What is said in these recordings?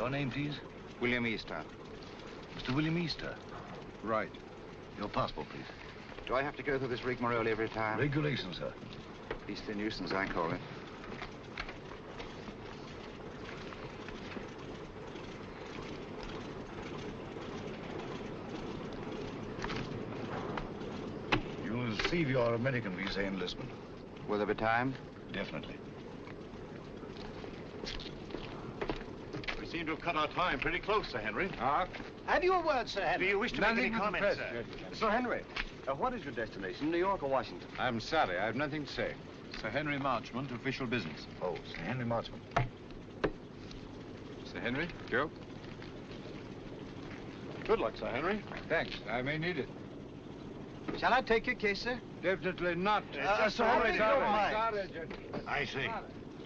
Your name, please? William Easter. Mr. William Easter? Right. Your passport, please. Do I have to go through this rigmarole every time? Regulations, sir. Beastly nuisance, I call it. You'll receive your American visa in Lisbon. Will there be time? Definitely. We seem to have cut our time pretty close, Sir Henry. Have you a word, Sir Henry? Do you wish to make any comments, sir? Sir Henry, what is your destination, New York or Washington? I'm sorry, I have nothing to say. Sir Henry Marchmont, official business. Oh, Sir Henry Marchmont. Sir Henry, Joe? Good luck, Sir Henry. Thanks, I may need it. Shall I take your case, sir? Definitely not. Sir Henry, if you don't mind. I see.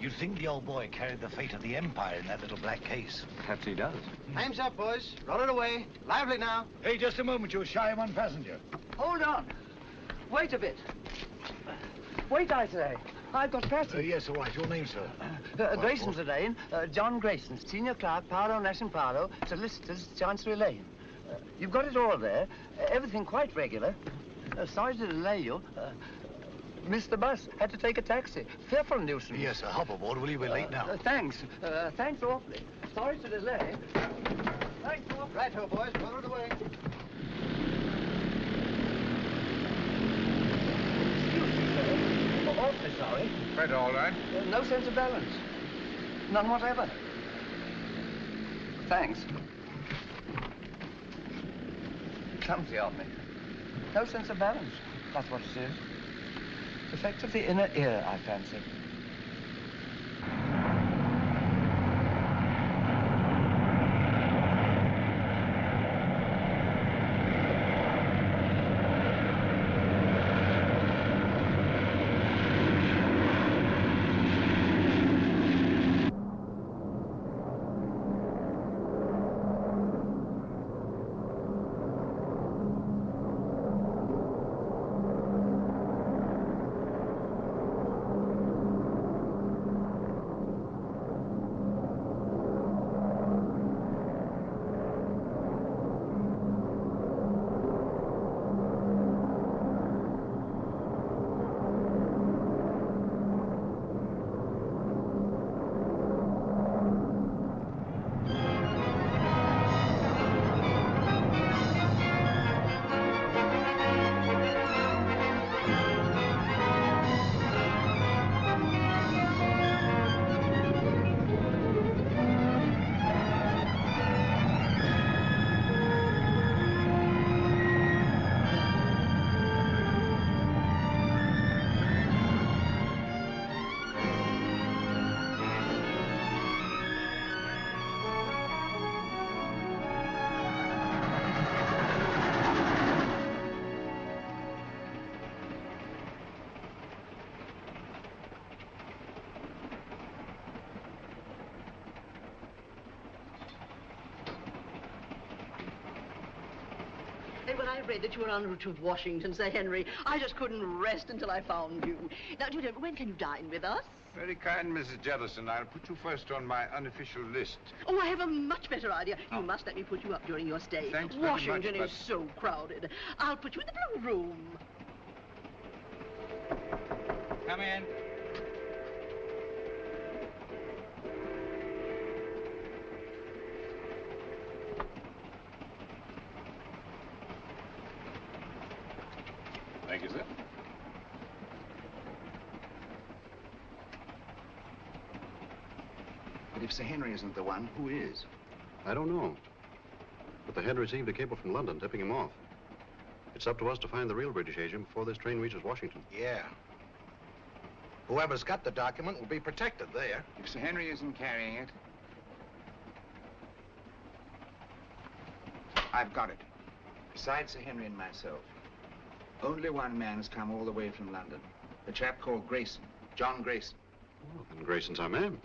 You think the old boy carried the fate of the Empire in that little black case? Perhaps he does. Time's up, boys. Roll it away. Lively now. Hey, just a moment. You're shy of one passenger. Hold on. Wait a bit. Wait, I say. I've got passage. Yes, all right. Your name, sir? Grayson's the name. John Grayson, senior clerk, Paro, Nash and Paro, solicitors, Chancery Lane. You've got it all there. Everything quite regular. Sorry to delay you. Missed the bus. Had to take a taxi. Fearful nuisance. Yes, sir. Hop aboard, will you? We're late now. Thanks. Thanks awfully. Sorry to delay. Thanks awfully. Right-ho, boys. Roll it away. Excuse me, sir. Awfully sorry. Quite all right. No sense of balance. None whatever. Thanks. Clumsy of me. No sense of balance. That's what it is. Effect of the inner ear, I fancy. when I read that you were en route to Washington, Sir Henry, I just couldn't rest until I found you. Now, Julia, when can you dine with us? Very kind, Mrs. Jellison. I'll put you first on my unofficial list. Oh, I have a much better idea. You must let me put you up during your stay. Thanks very much, Washington but- is so crowded. I'll put you in the blue room. Come in. Thank you, sir. But if Sir Henry isn't the one, who is? I don't know. But the head received a cable from London tipping him off. It's up to us to find the real British agent before this train reaches Washington. Yeah. Whoever's got the document will be protected there. If Sir Henry isn't carrying it... I've got it. Besides Sir Henry and myself, only one man's come all the way from London. A chap called Grayson, John Grayson. Oh, and Grayson's our man.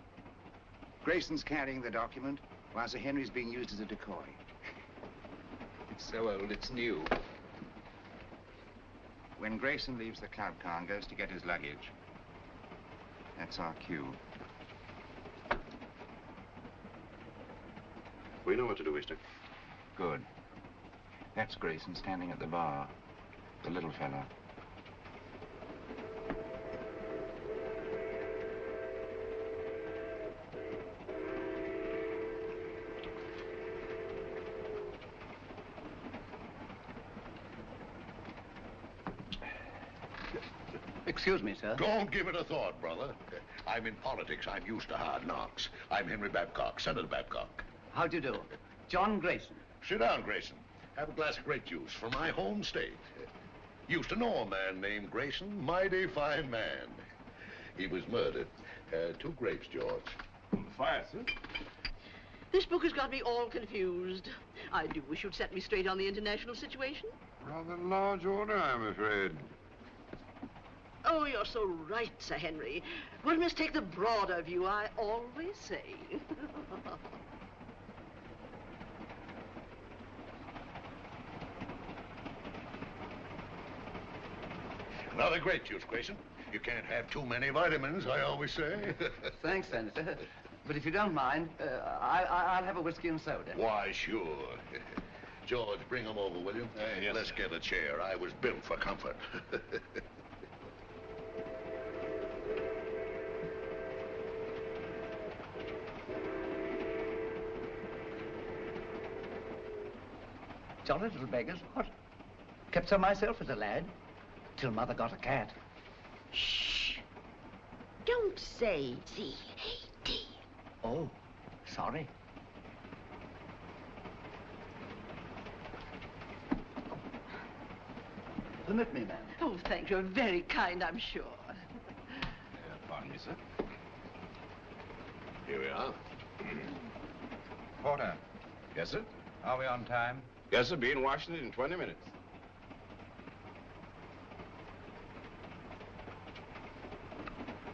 Grayson's carrying the document, while Sir Henry's being used as a decoy. It's so old, it's new. When Grayson leaves the club car and goes to get his luggage, that's our cue. We know what to do, Easter. Good. That's Grayson standing at the bar. The little fellow. Excuse me, sir. Don't give it a thought, brother. I'm in politics. I'm used to hard knocks. I'm Henry Babcock, Senator Babcock. How do you do? John Grayson. Sit down, Grayson. Have a glass of grape juice from my home state. Used to know a man named Grayson. Mighty fine man. He was murdered. 2 grapes, George. On the fire, sir. This book has got me all confused. I do wish you'd set me straight on the international situation. Rather large order, I'm afraid. Oh, you're so right, Sir Henry. One must take the broader view, I always say. Another grape juice, Grayson. You can't have too many vitamins, I always say. Thanks, Senator. But if you don't mind, I'll have a whiskey and soda. Why, sure. George, bring him over, will you? Yes, Let's get a chair. I was built for comfort. Jolly little beggars, what? Kept some myself as a lad, till Mother got a cat. Shh. Don't say C-A-T. Oh, sorry. Permit me, ma'am. Oh, thank you. Very kind, I'm sure. Pardon me, sir. Here we are. Porter, Yes, sir? are we on time? Yes, sir. Be in Washington in 20 minutes.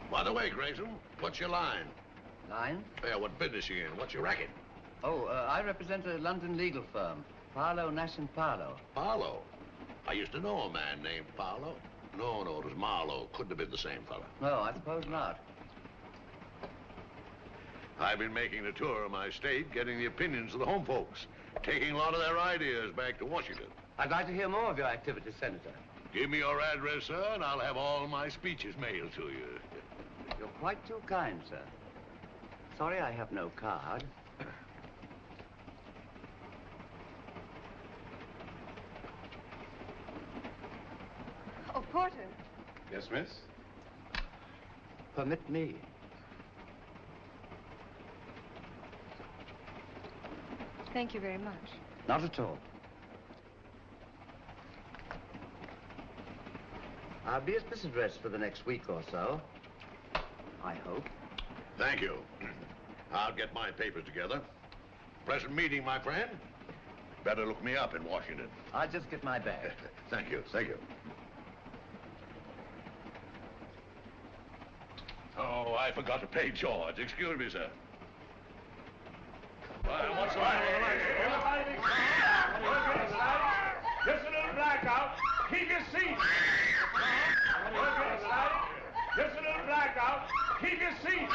By the way, Grayson, what's your line? Line? Yeah, what business you in? What's your racket? Oh, I represent a London legal firm, Parlow, Nash & Parlow. Parlow. I used to know a man named Parlow. No, it was Marlowe. Couldn't have been the same fella. No, I suppose not. I've been making a tour of my state, getting the opinions of the home folks, taking a lot of their ideas back to Washington. I'd like to hear more of your activities, Senator. Give me your address, sir, and I'll have all my speeches mailed to you. You're quite too kind, sir. Sorry I have no card. Oh, Porter. Yes, miss? Permit me. Thank you very much. Not at all. I'll be at this address for the next week or so. I hope. Thank you. I'll get my papers together. Pleasant meeting, my friend. Better look me up in Washington. I'll just get my bag. Thank you, thank you. Oh, I forgot to pay George. Excuse me, sir. What's the matter with the lights? Just a little blackout. Keep your seat. Just a little blackout. Keep your seat.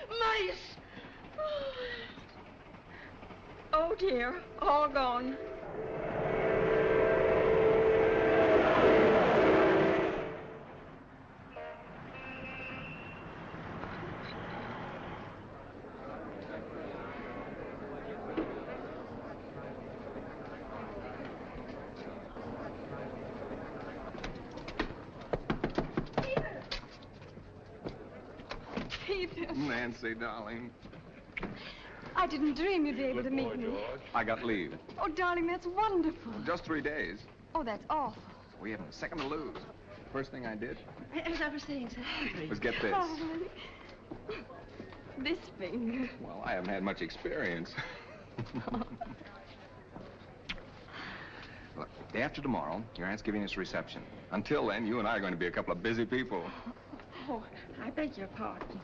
Mice! Oh, dear. All gone. Peter. Nancy, darling. I didn't dream you'd be able to meet me. I got leave. Oh, darling, that's wonderful. Just 3 days. Oh, that's awful. We haven't a second to lose. First thing I did As I was saying, Sir Henry. was get this. Oh, this finger. Well, I haven't had much experience. Look, day after tomorrow, your aunt's giving us a reception. Until then, you and I are going to be a couple of busy people. Oh, I beg your pardon.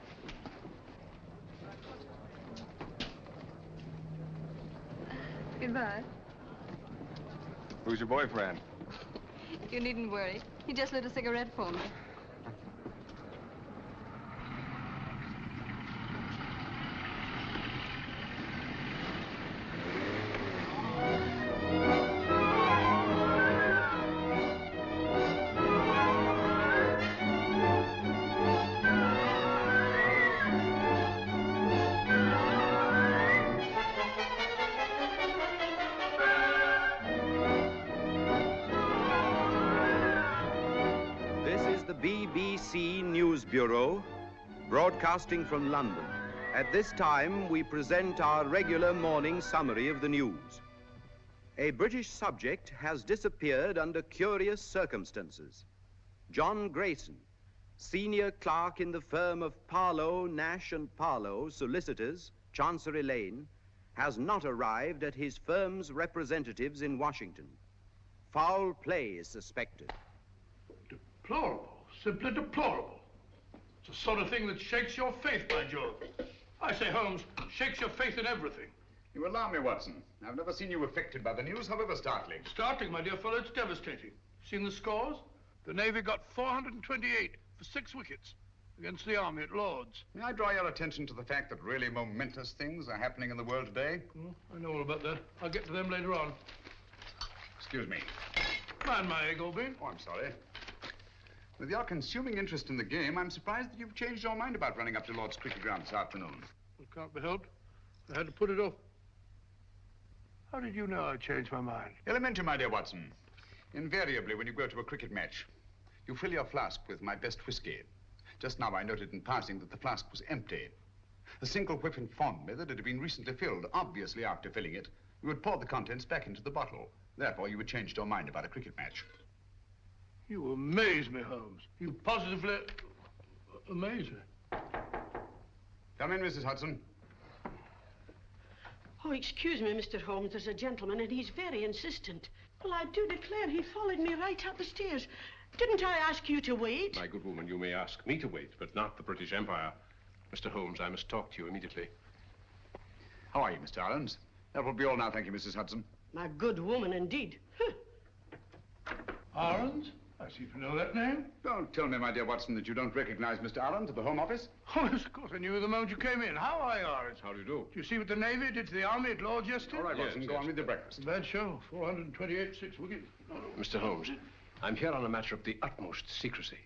Goodbye. Who's your boyfriend? You needn't worry. He just lit a cigarette for me. BBC News Bureau, broadcasting from London. At this time, we present our regular morning summary of the news. A British subject has disappeared under curious circumstances. John Grayson, senior clerk in the firm of Parlow, Nash and Parlow, solicitors, Chancery Lane, has not arrived at his firm's representatives in Washington. Foul play is suspected. Deplorable. Simply deplorable. It's the sort of thing that shakes your faith, by Jove. I say, Holmes, shakes your faith in everything. You alarm me, Watson. I've never seen you affected by the news, however startling. Startling, my dear fellow, it's devastating. Seen the scores? The Navy got 428 for 6 wickets against the Army at Lord's. May I draw your attention to the fact that really momentous things are happening in the world today? Oh, I know all about that. I'll get to them later on. Excuse me. Mind my egg, old bean. Oh, I'm sorry. With your consuming interest in the game, I'm surprised that you've changed your mind about running up to Lord's cricket ground this afternoon. It can't be helped. I had to put it off. How did you know I changed my mind? Elementary, my dear Watson. Invariably, when you go to a cricket match, you fill your flask with my best whiskey. Just now I noted in passing that the flask was empty. A single whiff informed me that it had been recently filled. Obviously, after filling it, you would pour the contents back into the bottle. Therefore, you had changed your mind about a cricket match. You amaze me, Holmes. You positively amaze me. Come in, Mrs. Hudson. Oh, excuse me, Mr. Holmes. There's a gentleman, and he's very insistent. Well, I do declare he followed me right up the stairs. Didn't I ask you to wait? My good woman, you may ask me to wait, but not the British Empire. Mr. Holmes, I must talk to you immediately. How are you, Mr. Arons? That will be all now, thank you, Mrs. Hudson. My good woman, indeed. Arons? I seem to know that name. Don't tell me, my dear Watson, that you don't recognize Mr. Arons at the Home Office. Oh, yes, of course. I knew the moment you came in. How are you, Arons? How do you do? Do you see what the Navy did to the Army at Lord's yesterday? All right, Watson, Yes, go yes. on with your breakfast. Bad show. 428, 6 wickets. Mr. Holmes, I'm here on a matter of the utmost secrecy.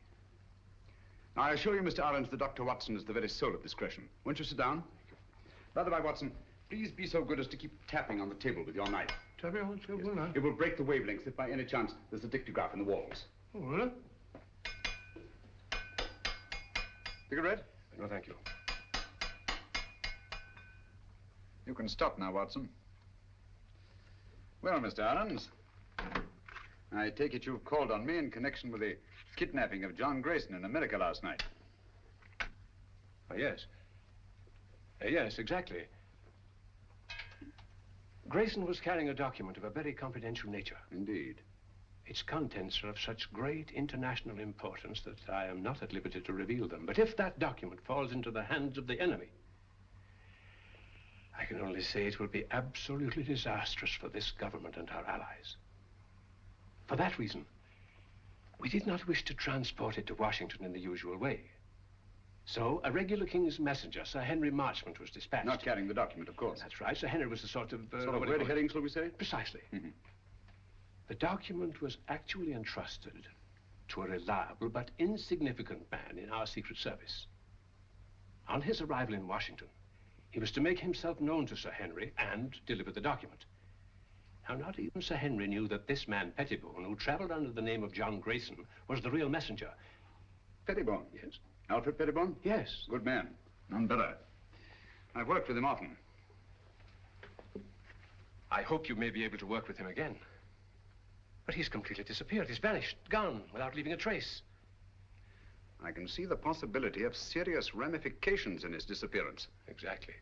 Now, I assure you, Mr. Arons, that Dr. Watson is the very soul of discretion. Won't you sit down? By the way, Watson, please be so good as to keep tapping on the table with your knife. Tapping on the table now? It will break the wavelengths if by any chance there's a dictograph in the walls. Oh, really? Cigarette? No, thank you. You can stop now, Watson. Well, Mr. Arons, I take it you've called on me in connection with the kidnapping of John Grayson in America last night. Yes. Yes, exactly. Grayson was carrying a document of a very confidential nature. Indeed. Its contents are of such great international importance that I am not at liberty to reveal them. But if that document falls into the hands of the enemy, I can only say it will be absolutely disastrous for this government and our allies. For that reason, we did not wish to transport it to Washington in the usual way. So, a regular king's messenger, Sir Henry Marchmont, was dispatched. Not carrying the document, of course. That's right. Sir Henry was a sort of... sort of red herring, shall we say? Precisely. The document was actually entrusted to a reliable but insignificant man in our Secret Service. On his arrival in Washington, he was to make himself known to Sir Henry and deliver the document. Now, not even Sir Henry knew that this man, Pettibone, who traveled under the name of John Grayson, was the real messenger. Pettibone? Yes. Alfred Pettibone? Yes. Good man. None better. I've worked with him often. I hope you may be able to work with him again. But he's completely disappeared. He's vanished, gone, without leaving a trace. I can see the possibility of serious ramifications in his disappearance. Exactly.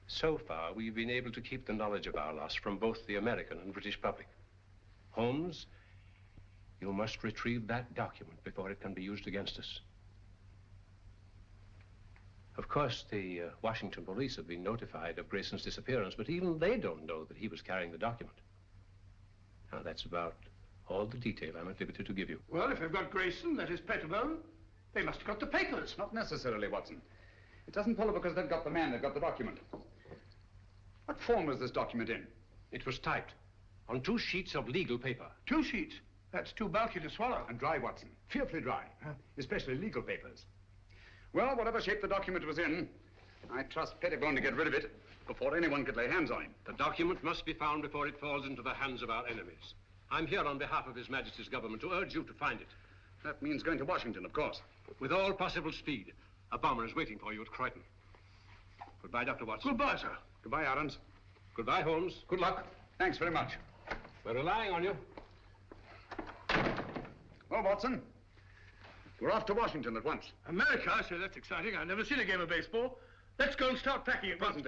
So far, we've been able to keep the knowledge of our loss from both the American and British public. Holmes, you must retrieve that document before it can be used against us. Of course, the Washington police have been notified of Grayson's disappearance, but even they don't know that he was carrying the document. Now, that's about all the detail I'm at liberty to give you. Well, if they've got Grayson, that is Pettibone, they must have got the papers. Not necessarily, Watson. It doesn't follow because they've got the man, they've got the document. What form was this document in? It was typed on 2 sheets of legal paper. 2 sheets? That's too bulky to swallow. And dry, Watson. Fearfully dry. Especially legal papers. Well, whatever shape the document was in, I trust Pettibone to get rid of it before anyone could lay hands on him. The document must be found before it falls into the hands of our enemies. I'm here on behalf of His Majesty's government to urge you to find it. That means going to Washington, of course. With all possible speed. A bomber is waiting for you at Croydon. Goodbye, Dr. Watson. Goodbye, sir. Goodbye, Aarons. Goodbye, Holmes. Good luck. Thanks very much. We're relying on you. Well, Watson, we're off to Washington at once. America? I say, that's exciting. I've never seen a game of baseball. Let's go and start packing at once.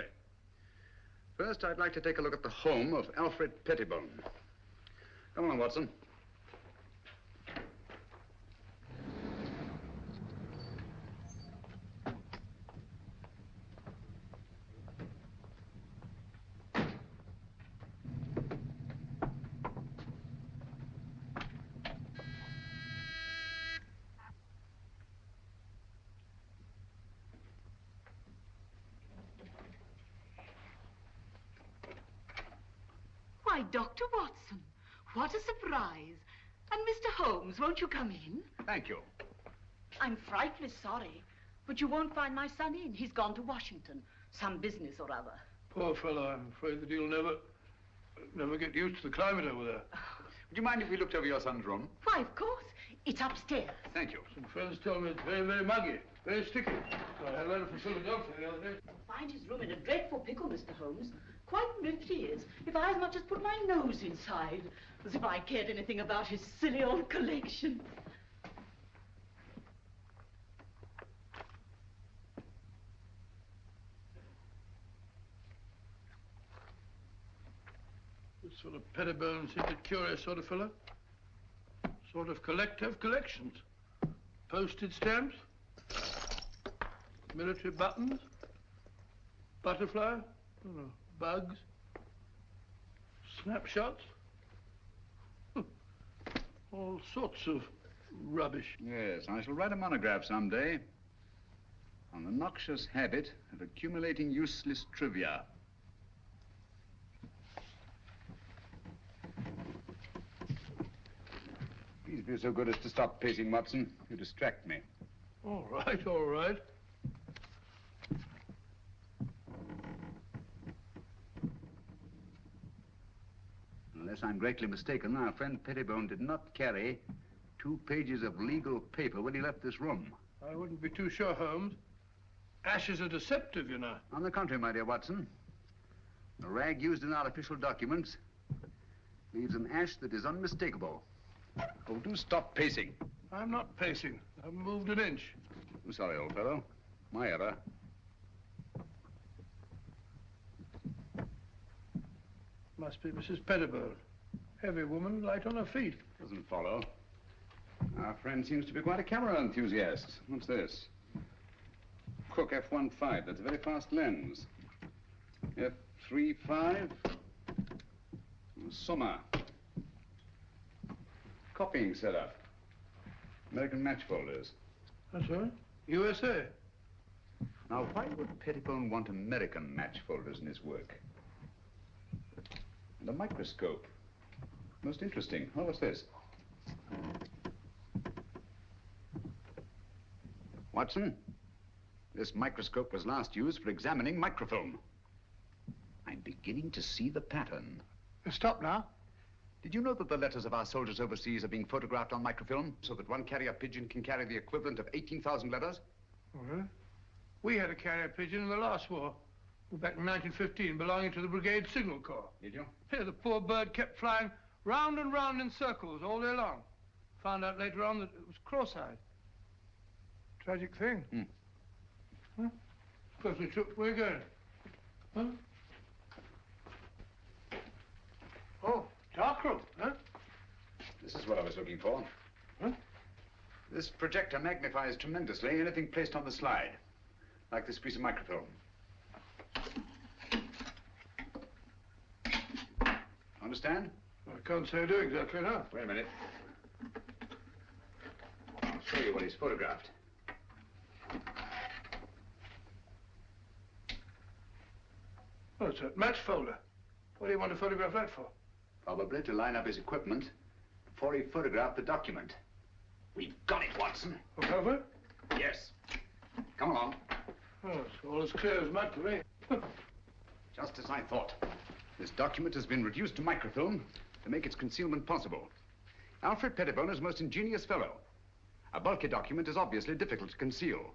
First, I'd like to take a look at the home of Alfred Pettibone. Come on, Watson. Why, Dr. Watson, what a surprise. And Mr. Holmes, won't you come in? Thank you. I'm frightfully sorry, but you won't find my son in. He's gone to Washington. Some business or other. Poor fellow, I'm afraid that he'll never get used to the climate over there. Would you mind if we looked over your son's room? Why, of course. It's upstairs. Thank you. Some friends tell me it's very, very muggy, very sticky. I had a letter from Philadelphia the other day. Find his room in a dreadful pickle, Mr. Holmes. Quite ripped he is. If I as much as put my nose inside. As if I cared anything about his silly old collection. This sort of Pettibone seems a curious sort of fellow. Sort of collector of collections. Postage stamps. Military buttons. Butterfly. I don't know. Bugs. Snapshots. All sorts of rubbish. Yes, I shall write a monograph someday on the noxious habit of accumulating useless trivia. Please be so good as to stop pacing, Watson. You distract me. All right, all right. Unless I'm greatly mistaken, our friend Pettibone did not carry 2 pages of legal paper when he left this room. I wouldn't be too sure, Holmes. Ashes are deceptive, you know. On the contrary, my dear Watson, the rag used in our official documents leaves an ash that is unmistakable. Oh, do stop pacing. I'm not pacing. I haven't moved an inch. I'm sorry, old fellow. My error. Must be Mrs. Pettibone. Heavy woman, light on her feet. Doesn't follow. Our friend seems to be quite a camera enthusiast. What's this? Cook F1.5. That's a very fast lens. F35. Summer. Copying setup. American match folders. That's right. USA. Now, why would Pettibone want American match folders in his work? And a microscope. Most interesting. Oh, what's this? Watson, this microscope was last used for examining microfilm. I'm beginning to see the pattern. Stop now. Did you know that the letters of our soldiers overseas are being photographed on microfilm so that one carrier pigeon can carry the equivalent of 18,000 letters? Oh, really? We had a carrier pigeon in the last war. Back in 1915, belonging to the Brigade Signal Corps. Did you? Yeah, the poor bird kept flying round and round in circles all day long. Found out later on that it was cross-eyed. Tragic thing. Hmm. Huh? Perfectly true. Where are you going? Huh? Oh, dark room, huh? This is what I was looking for. Huh? This projector magnifies tremendously anything placed on the slide, like this piece of microfilm. Understand? I can't say I do exactly now. Wait a minute. I'll show you what he's photographed. Oh, it's a match folder. What do you want to photograph that for? Probably to line up his equipment before he photographed the document. We've got it, Watson. Look over? Yes. Come along. Oh, it's all as clear as mud to me. Just as I thought. This document has been reduced to microfilm to make its concealment possible. Alfred Pettibone is a most ingenious fellow. A bulky document is obviously difficult to conceal.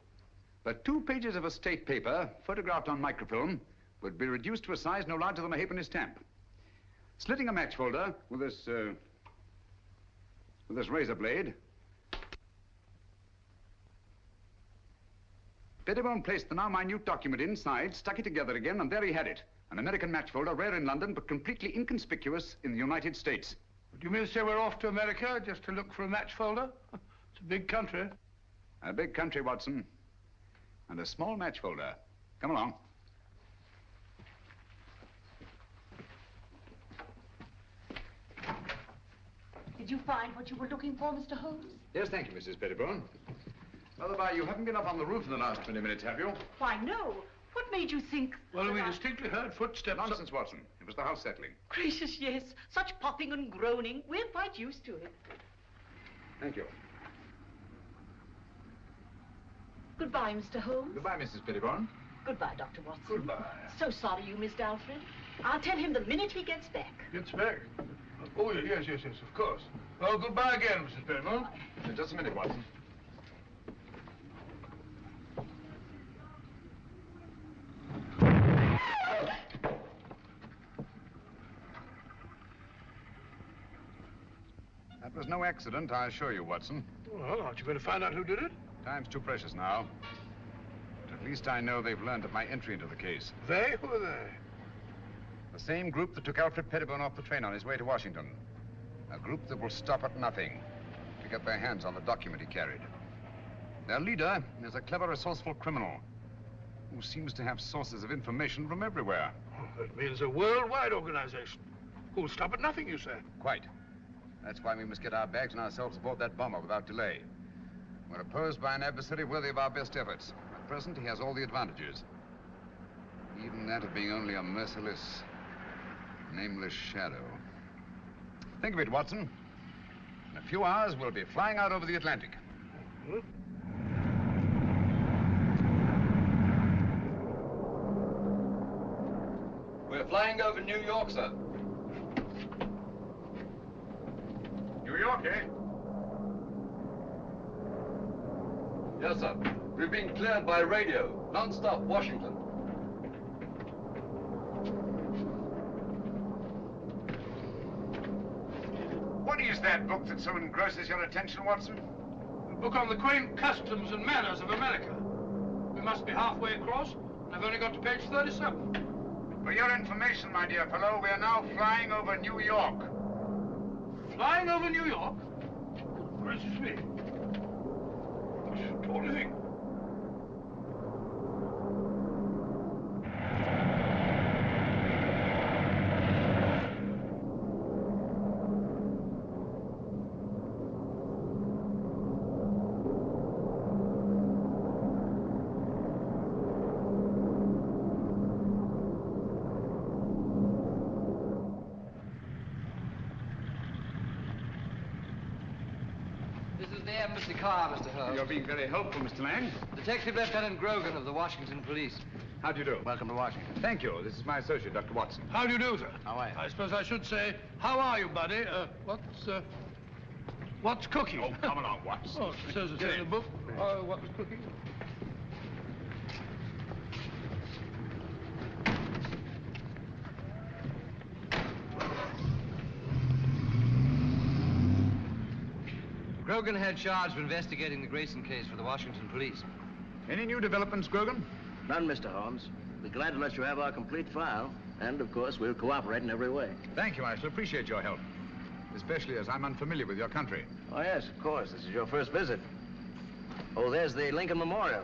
But 2 pages of estate paper, photographed on microfilm, would be reduced to a size no larger than a halfpenny stamp. Slitting a match folder with this razor blade, Pettibone placed the now minute document inside, stuck it together again, and there he had it. An American match folder, rare in London, but completely inconspicuous in the United States. Do you mean to say we're off to America just to look for a match folder? It's a big country. A big country, Watson. And a small match folder. Come along. Did you find what you were looking for, Mr. Holmes? Yes, thank you, Mrs. Pettibone. By the by, you haven't been up on the roof in the last 20 minutes, have you? Why, no. What made you think... Well, we distinctly heard footsteps... Nonsense, Watson. It was the house settling. Gracious, yes. Such popping and groaning. We're quite used to it. Thank you. Goodbye, Mr. Holmes. Goodbye, Mrs. Pettibone. Goodbye, Dr. Watson. Goodbye. So sorry you missed Alfred. I'll tell him the minute he gets back. Gets back? Oh, yes, of course. Well, goodbye again, Mrs. Pettibone. Just a minute, Watson. That was no accident, I assure you, Watson. Well, aren't you going to find out who did it? Time's too precious now. But at least I know they've learned of my entry into the case. They? Who are they? The same group that took Alfred Pettibone off the train on his way to Washington. A group that will stop at nothing to get their hands on the document he carried. Their leader is a clever, resourceful criminal who seems to have sources of information from everywhere. Oh, that means a worldwide organization. Who'll stop at nothing, you say? Quite. That's why we must get our bags and ourselves aboard that bomber without delay. We're opposed by an adversary worthy of our best efforts. At present, he has all the advantages. Even that of being only a merciless, nameless shadow. Think of it, Watson. In a few hours, we'll be flying out over the Atlantic. Hmm? We're flying over New York, sir. New York, eh? Yes, sir. We've been cleared by radio. Non-stop, Washington. What is that book that so engrosses your attention, Watson? A book on the quaint customs and manners of America. We must be halfway across, and I've only got to page 37. For your information, my dear fellow, we are now flying over New York. Flying over New York? Gracious me. Extraordinary thing. the embassy car, Mr. Holmes. You're being very helpful, Mr. Lang. Detective Lieutenant Grogan of the Washington Police. How do you do? Welcome to Washington. Thank you. This is my associate, Dr. Watson. How do you do, sir? How are you? I suppose I should say, how are you, buddy? What's cooking? Oh, come along, Watson. Oh, it says it's in the book. What was cooking? Grogan had charge of investigating the Grayson case for the Washington Police. Any new developments, Grogan? None, Mr. Holmes. We're glad to let you have our complete file. And, of course, we'll cooperate in every way. Thank you. I shall appreciate your help. Especially as I'm unfamiliar with your country. Oh, yes, of course. This is your first visit. Oh, there's the Lincoln Memorial.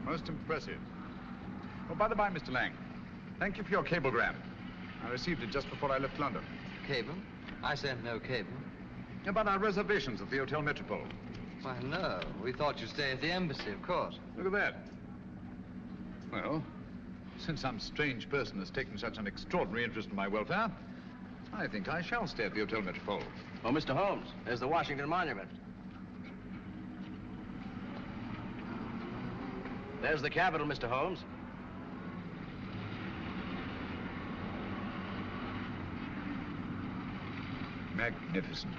Most impressive. Oh, by the by, Mr. Lang, thank you for your cablegram. I received it just before I left London. Cable? I sent no cable. About our reservations at the Hotel Metropole. Why, no. We thought you'd stay at the embassy, of course. Look at that. Well, since some strange person has taken such an extraordinary interest in my welfare, I think I shall stay at the Hotel Metropole. Oh, Mr. Holmes, there's the Washington Monument. There's the Capitol, Mr. Holmes. Magnificent.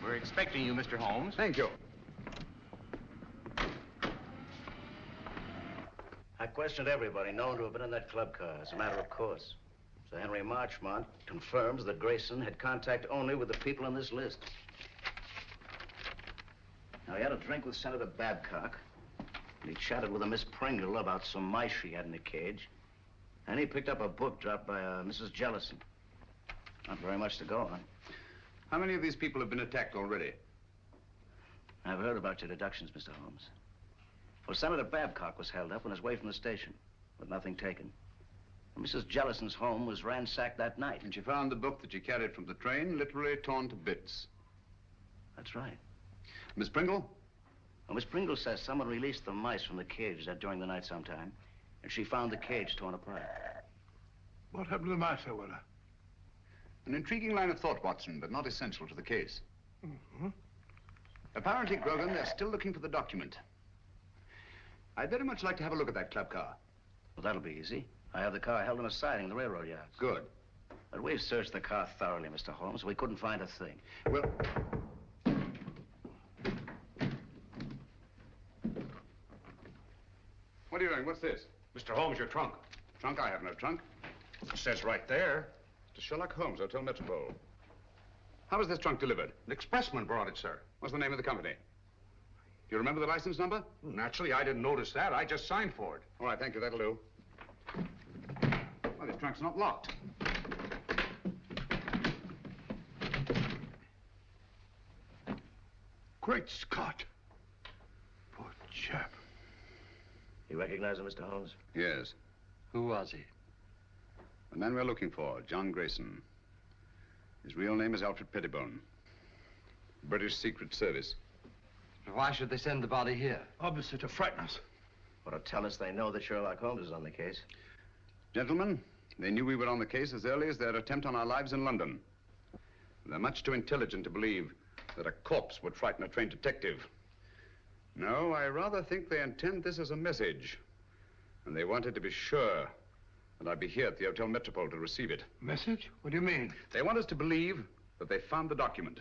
We're expecting you, Mr. Holmes. Thank you. I questioned everybody known to have been in that club car, as a matter of course. Sir Henry Marchmont confirms that Grayson had contact only with the people on this list. Now, he had a drink with Senator Babcock, and he chatted with a Miss Pringle about some mice she had in the cage, and he picked up a book dropped by Mrs. Jellison. Not very much to go on. How many of these people have been attacked already? I've heard about your deductions, Mr. Holmes. Well, Senator Babcock was held up on his way from the station, with nothing taken. And Mrs. Jellison's home was ransacked that night. And she found the book that she carried from the train literally torn to bits. That's right. Miss Pringle? Well, Miss Pringle says someone released the mice from the cage during the night sometime, and she found the cage torn apart. What happened to the mice, I wonder? An intriguing line of thought, Watson, but not essential to the case. Mm-hmm. Apparently, Grogan, they're still looking for the document. I'd very much like to have a look at that club car. Well, that'll be easy. I have the car held in a siding in the railroad yards. Good. But we've searched the car thoroughly, Mr. Holmes. We couldn't find a thing. Well... What are you doing? What's this? Mr. Holmes, your trunk. Trunk? I have no trunk. It says right there. To Sherlock Holmes, Hotel Metropole. How was this trunk delivered? An expressman brought it, sir. What's the name of the company? Do you remember the license number? Naturally, I didn't notice that. I just signed for it. All right, thank you. That'll do. Well, this trunk's not locked. Great Scott. Poor chap. You recognize him, Mr. Holmes? Yes. Who was he? The man we're looking for, John Grayson. His real name is Alfred Pettibone. British Secret Service. But why should they send the body here? Obviously to frighten us. Or to tell us they know that Sherlock Holmes is on the case. Gentlemen, they knew we were on the case as early as their attempt on our lives in London. They're much too intelligent to believe that a corpse would frighten a trained detective. No, I rather think they intend this as a message. And they wanted to be sure that I'd be here at the Hotel Metropole to receive it. Message? What do you mean? They want us to believe that they found the document.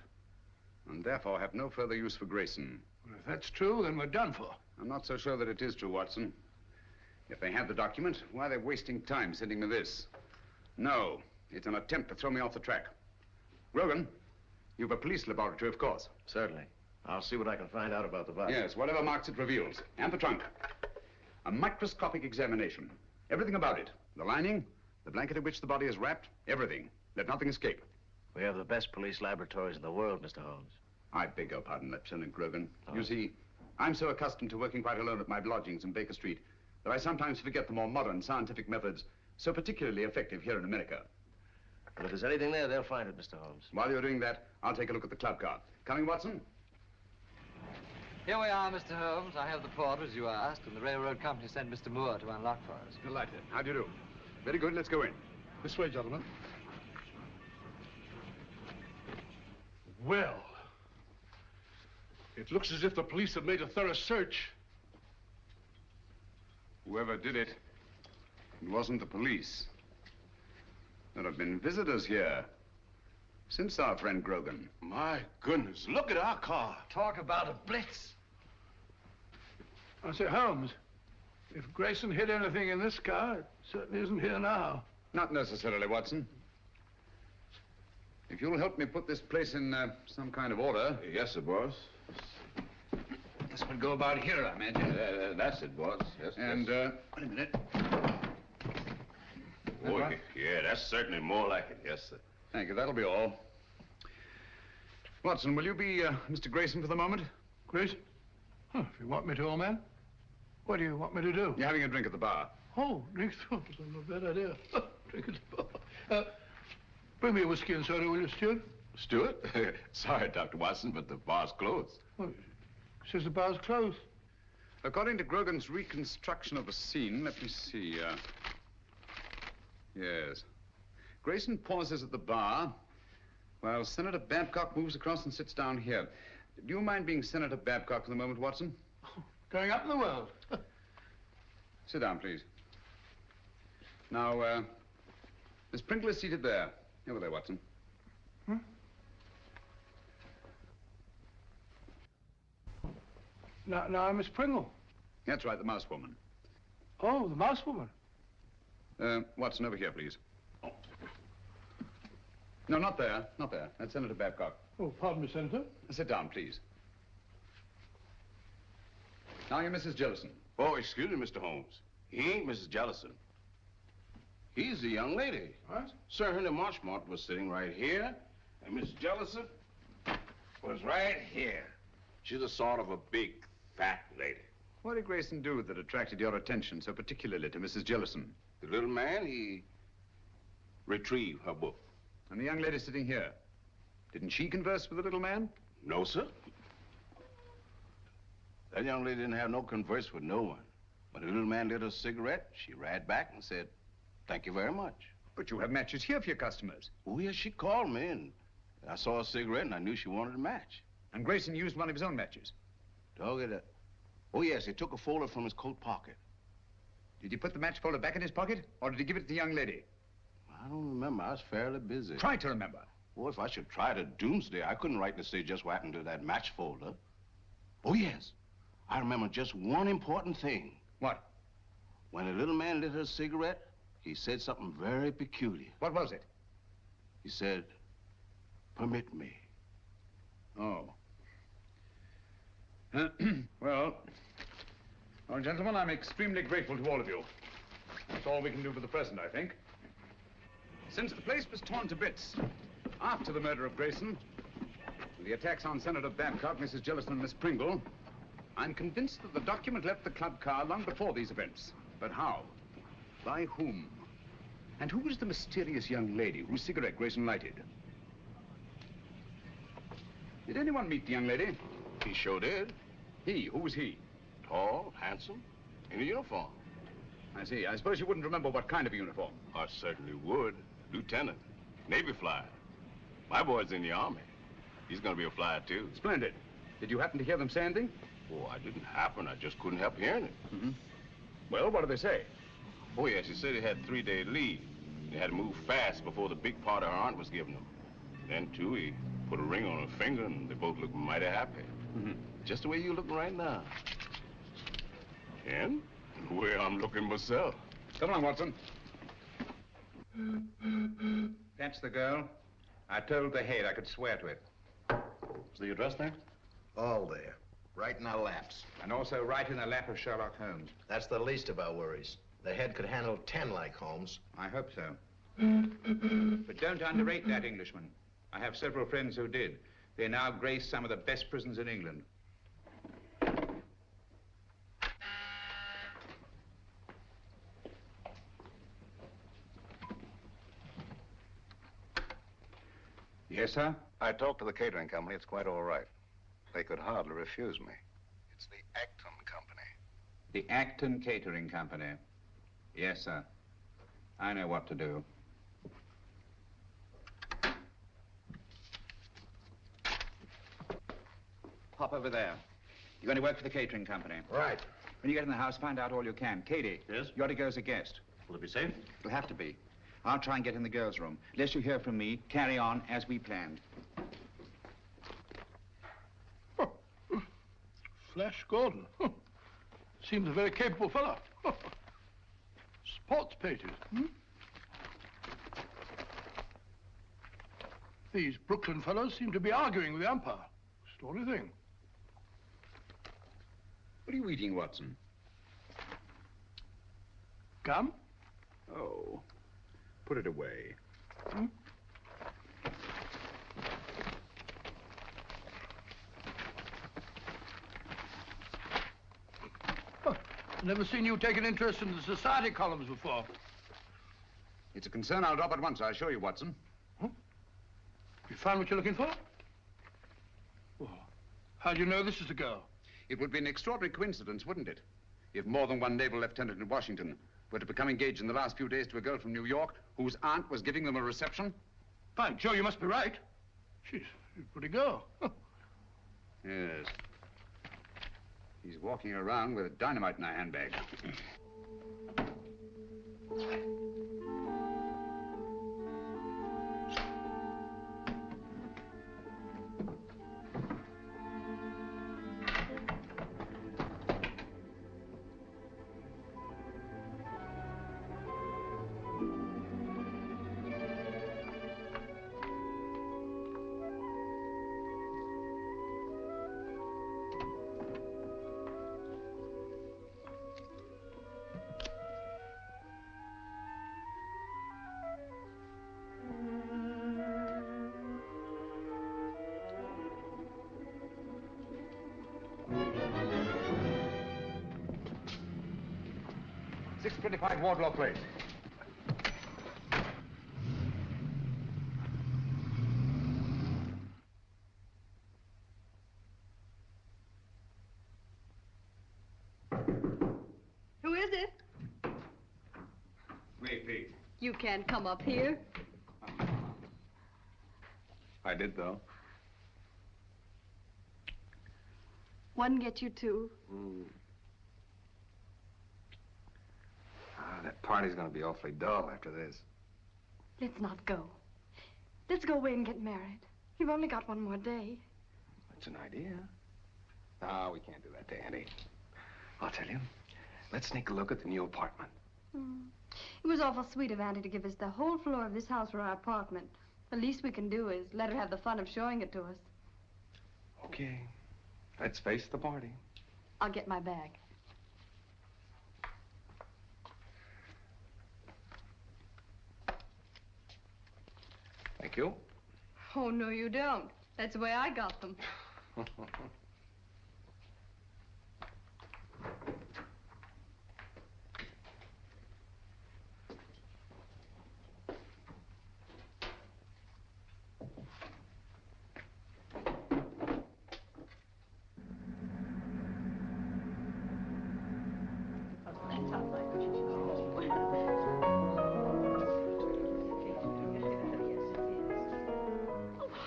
And therefore have no further use for Grayson. Well, if that's true, then we're done for. I'm not so sure that it is true, Watson. If they have the document, why are they wasting time sending me this? No, it's an attempt to throw me off the track. Grogan, you've a police laboratory, of course. Certainly. I'll see what I can find out about the body. Yes, whatever marks it reveals. And the trunk. A microscopic examination. Everything about it. The lining, the blanket in which the body is wrapped, everything. Let nothing escape. We have the best police laboratories in the world, Mr. Holmes. I beg your pardon, Lieutenant Grogan. Oh. You see, I'm so accustomed to working quite alone at my lodgings in Baker Street that I sometimes forget the more modern scientific methods so particularly effective here in America. But if there's anything there, they'll find it, Mr. Holmes. While you're doing that, I'll take a look at the club car. Coming, Watson? Here we are, Mr. Holmes. I have the porter, as you asked, and the railroad company sent Mr. Moore to unlock for us. Delighted. How do you do? Very good. Let's go in. This way, gentlemen. Well, it looks as if the police have made a thorough search. Whoever did it, it wasn't the police. There have been visitors here since our friend Grogan. My goodness, look at our car. Talk about a blitz. I say, Holmes, if Grayson hid anything in this car, it certainly isn't here now. Not necessarily, Watson. If you'll help me put this place in some kind of order. Yes, sir, boss. This would go about here, I imagine. That's it, boss. Yes, and, yes. wait a minute. Oh, yeah, that's certainly more like it. Yes, sir. Thank you. That'll be all. Watson, will you be Mr. Grayson for the moment? Grayson? Huh, if you want me to, old man. What do you want me to do? You're having a drink at the bar. Oh, drink? Oh, that's not a bad idea. Drink at the bar. Bring me a whiskey and soda, will you, Stuart? Stuart? Sorry, Dr. Watson, but the bar's closed. Oh, says the bar's closed. According to Grogan's reconstruction of the scene, let me see. Yes. Grayson pauses at the bar while Senator Babcock moves across and sits down here. Do you mind being Senator Babcock for the moment, Watson? Oh, going up in the world. Sit down, please. Now, Miss Pringle is seated there. Over there, Watson. Hmm? Now, Miss Pringle. That's right, the mouse woman. Oh, the mouse woman. Watson, over here, please. No, not there. Not there. That's Senator Babcock. Oh, pardon me, Senator. Sit down, please. Now you're Mrs. Jellison. Oh, excuse me, Mr. Holmes. He ain't Mrs. Jellison. He's the young lady. What? Sir Henry Marchmont was sitting right here, and Miss Jellison was right here. She's a sort of a big, fat lady. What did Grayson do that attracted your attention so particularly to Mrs. Jellison? The little man, he retrieved her book. And the young lady sitting here, didn't she converse with the little man? No, sir. That young lady didn't have no converse with no one. When the little man lit a cigarette, she ran back and said, "Thank you very much." But you have matches here for your customers. Oh, yes, she called me, and I saw a cigarette, and I knew she wanted a match. And Grayson used one of his own matches? Dog it. Oh, yes, he took a folder from his coat pocket. Did he put the match folder back in his pocket, or did he give it to the young lady? I don't remember. I was fairly busy. Try to remember. Well, if I should try to doomsday, I couldn't rightly say just what happened to that match folder. Oh, yes. I remember just one important thing. What? When the little man lit her cigarette, he said something very peculiar. What was it? He said, "Permit me." Oh. Well, gentlemen, I'm extremely grateful to all of you. That's all we can do for the present, I think. Since the place was torn to bits after the murder of Grayson, and the attacks on Senator Babcock, Mrs. Jellison, and Miss Pringle, I'm convinced that the document left the club car long before these events. But how? By whom? And who was the mysterious young lady whose cigarette Grayson lighted? Did anyone meet the young lady? He sure did. He? Who was he? Tall, handsome, in a uniform. I see. I suppose you wouldn't remember what kind of a uniform. I certainly would. Lieutenant. Navy flyer. My boy's in the Army. He's going to be a flyer, too. Splendid. Did you happen to hear them say anything? Oh, I didn't happen. I just couldn't help hearing it. Mm-hmm. Well, what did they say? Oh, yes, he said he had 3-day leave. They had to move fast before the big part her aunt was giving them. Then, too, he put a ring on her finger, and they both looked mighty happy. Mm-hmm. Just the way you're looking right now. And the way I'm looking myself. Come on, Watson. That's the girl. I told the head I could swear to it. Is the address there? All there. Right in our laps. And also right in the lap of Sherlock Holmes. That's the least of our worries. The head could handle 10 like Holmes. I hope so. But don't underrate that Englishman. I have several friends who did. They now grace some of the best prisons in England. Yes, sir? I talked to the catering company. It's quite all right. They could hardly refuse me. It's the Acton Company. The Acton Catering Company. Yes, sir. I know what to do. Pop over there. You're going to work for the catering company. Right. When you get in the house, find out all you can. Katie. Yes? You ought to go as a guest. Will it be safe? It'll have to be. I'll try and get in the girls' room. Unless you hear from me, carry on as we planned. Flash Gordon. Seems a very capable fellow. Sports pages. These Brooklyn fellows seem to be arguing with the umpire. Story thing. What are you eating, Watson? Gum? Oh. Put it away. I've never seen you take an interest in the society columns before. It's a concern I'll drop at once, I assure you, Watson. You found what you're looking for? Well, how do you know this is the girl? It would be an extraordinary coincidence, wouldn't it? If more than one naval lieutenant in Washington were to become engaged in the last few days to a girl from New York whose aunt was giving them a reception. By Joe, you must be right. She's a pretty girl. Yes. He's walking around with dynamite in her handbag. Wardlaw Place. Who is it? Me, Pete. You can't come up here. I did, though. One get you two. That party's gonna be awfully dull after this. Let's not go. Let's go away and get married. You've only got one more day. That's an idea. No, we can't do that to Annie. I'll tell you. Let's sneak a look at the new apartment. It was awful sweet of Auntie to give us the whole floor of this house for our apartment. The least we can do is let her have the fun of showing it to us. Okay. Let's face the party. I'll get my bag. Thank you. Oh, no, you don't. That's the way I got them.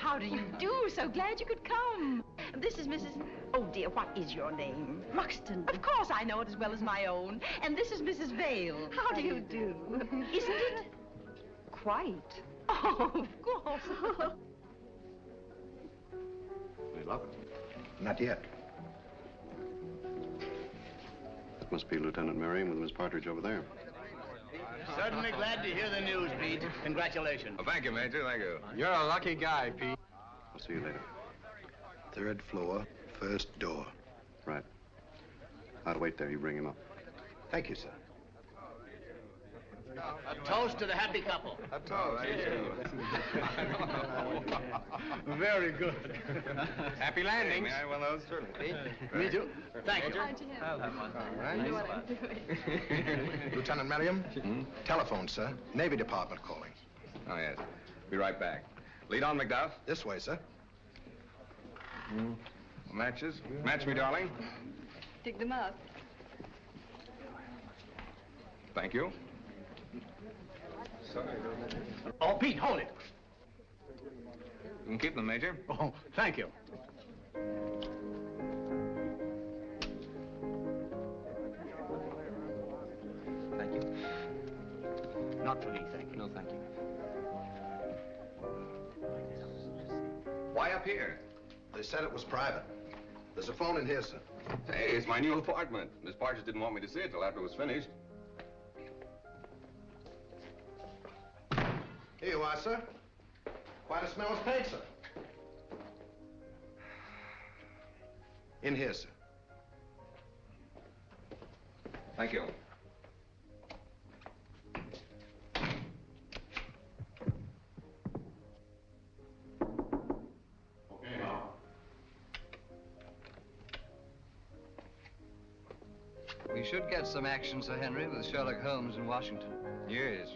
How do you do? So glad you could come. This is Mrs... Oh, dear, what is your name? Ruxton. Of course, I know it as well as my own. And this is Mrs. Vale. How do you do? Isn't it? Quite. Oh, of course. We love it. Not yet. That must be Lieutenant Merriam with Miss Partridge over there. Certainly glad to hear the news, Pete. Congratulations. Well, thank you, Major. Thank you. You're a lucky guy, Pete. I'll see you later. 3rd floor, 1st door. Right. I'll wait there. You bring him up. Thank you, sir. A toast to the happy couple. A toast. Very good. Happy landings. May I have one of those, certainly? Me too. Thank you. I'll have one. All right. You know what I'm doing. Lieutenant Merriam? Telephone, sir. Navy Department calling. Oh, yes. Be right back. Lead on, McDuff. This way, sir. Matches? Match me, darling. pick them up. Thank you. Sorry. Oh, Pete, hold it. You can keep them, Major. Oh, thank you. Thank you. Not for me, thank you. No, thank you. Why up here? They said it was private. There's a phone in here, sir. Hey, it's my new apartment. Miss Parches didn't want me to see it till after it was finished. Here you are, sir. Quite a smell of paint, sir. In here, sir. Thank you. Okay, now. We should get some action, Sir Henry, with Sherlock Holmes in Washington. Yes.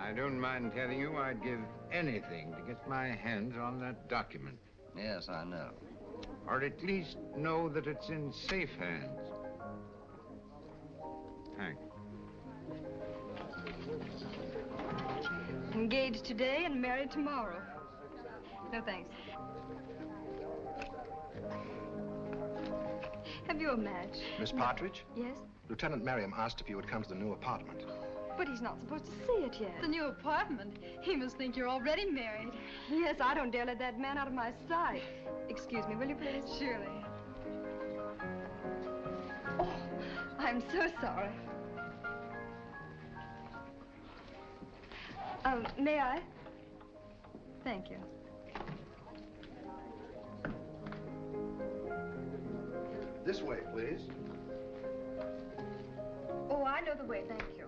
I don't mind telling you I'd give anything to get my hands on that document. Yes, I know. Or at least know that it's in safe hands. Thanks. Engaged today and married tomorrow. No thanks. Have you a match? Miss Partridge? Yes? Lieutenant Merriam asked if you would come to the new apartment. But he's not supposed to see it yet. The new apartment? He must think you're already married. Yes, I don't dare let that man out of my sight. Excuse me, will you please? Surely. Oh, I'm so sorry. May I? Thank you. This way, please. Oh, I know the way, thank you.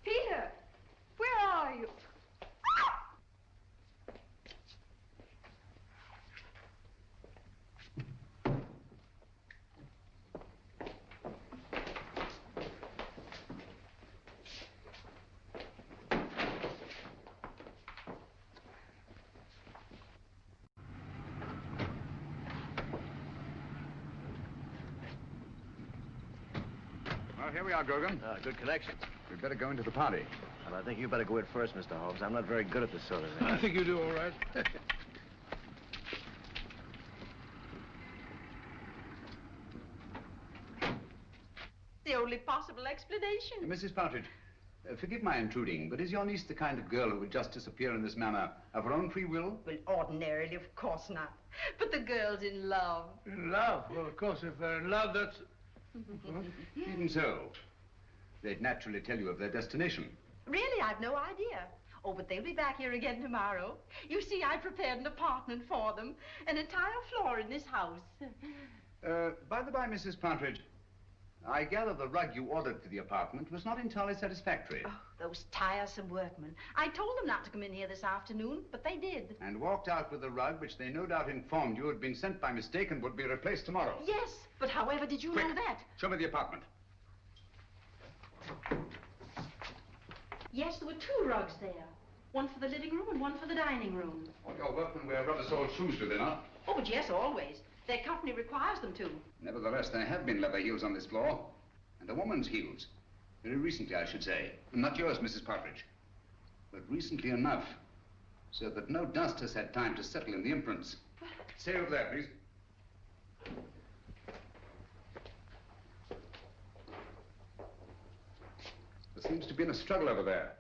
Peter, where are you? Well, here we are, Grogan. Good connection. We'd better go into the party. Well, I think you better go in first, Mr. Holmes. I'm not very good at this sort of thing. I think you do all right. The only possible explanation. Mrs. Partridge, forgive my intruding, but is your niece the kind of girl who would just disappear in this manner of her own free will? Well, ordinarily, of course not. But the girl's in love. In love? Well, of course, if they're in love, that's... Even so, they'd naturally tell you of their destination. Really, I've no idea. Oh, but they'll be back here again tomorrow. You see, I prepared an apartment for them. An entire floor in this house. By the by, Mrs. Partridge, I gather the rug you ordered for the apartment was not entirely satisfactory. Oh, those tiresome workmen. I told them not to come in here this afternoon, but they did. And walked out with the rug, which they no doubt informed you had been sent by mistake and would be replaced tomorrow. Yes, but however did you know that? Show me the apartment. Yes, there were two rugs there. One for the living room and one for the dining room. All your workmen wear rubber-soled shoes, do they not? Oh, but yes, always. Their company requires them to. Nevertheless, there have been leather heels on this floor. And a woman's heels. Very recently, I should say. Not yours, Mrs. Partridge. But recently enough, so that no dust has had time to settle in the imprints. Stay over there, please. There seems to be a struggle over there.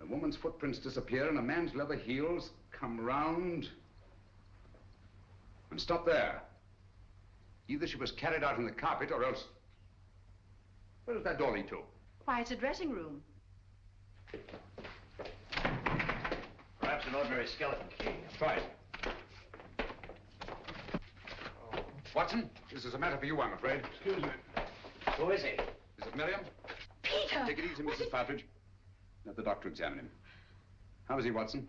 A woman's footprints disappear and a man's leather heels come round and stop there. Either she was carried out in the carpet or else... Where does that door lead to? Why, it's a dressing room. Perhaps an ordinary skeleton key. Try it. Watson, this is a matter for you, I'm afraid. Excuse me. Who is he? Is it Miriam? Peter! Take it easy, Mrs. Partridge. Let the doctor examine him. How is he, Watson?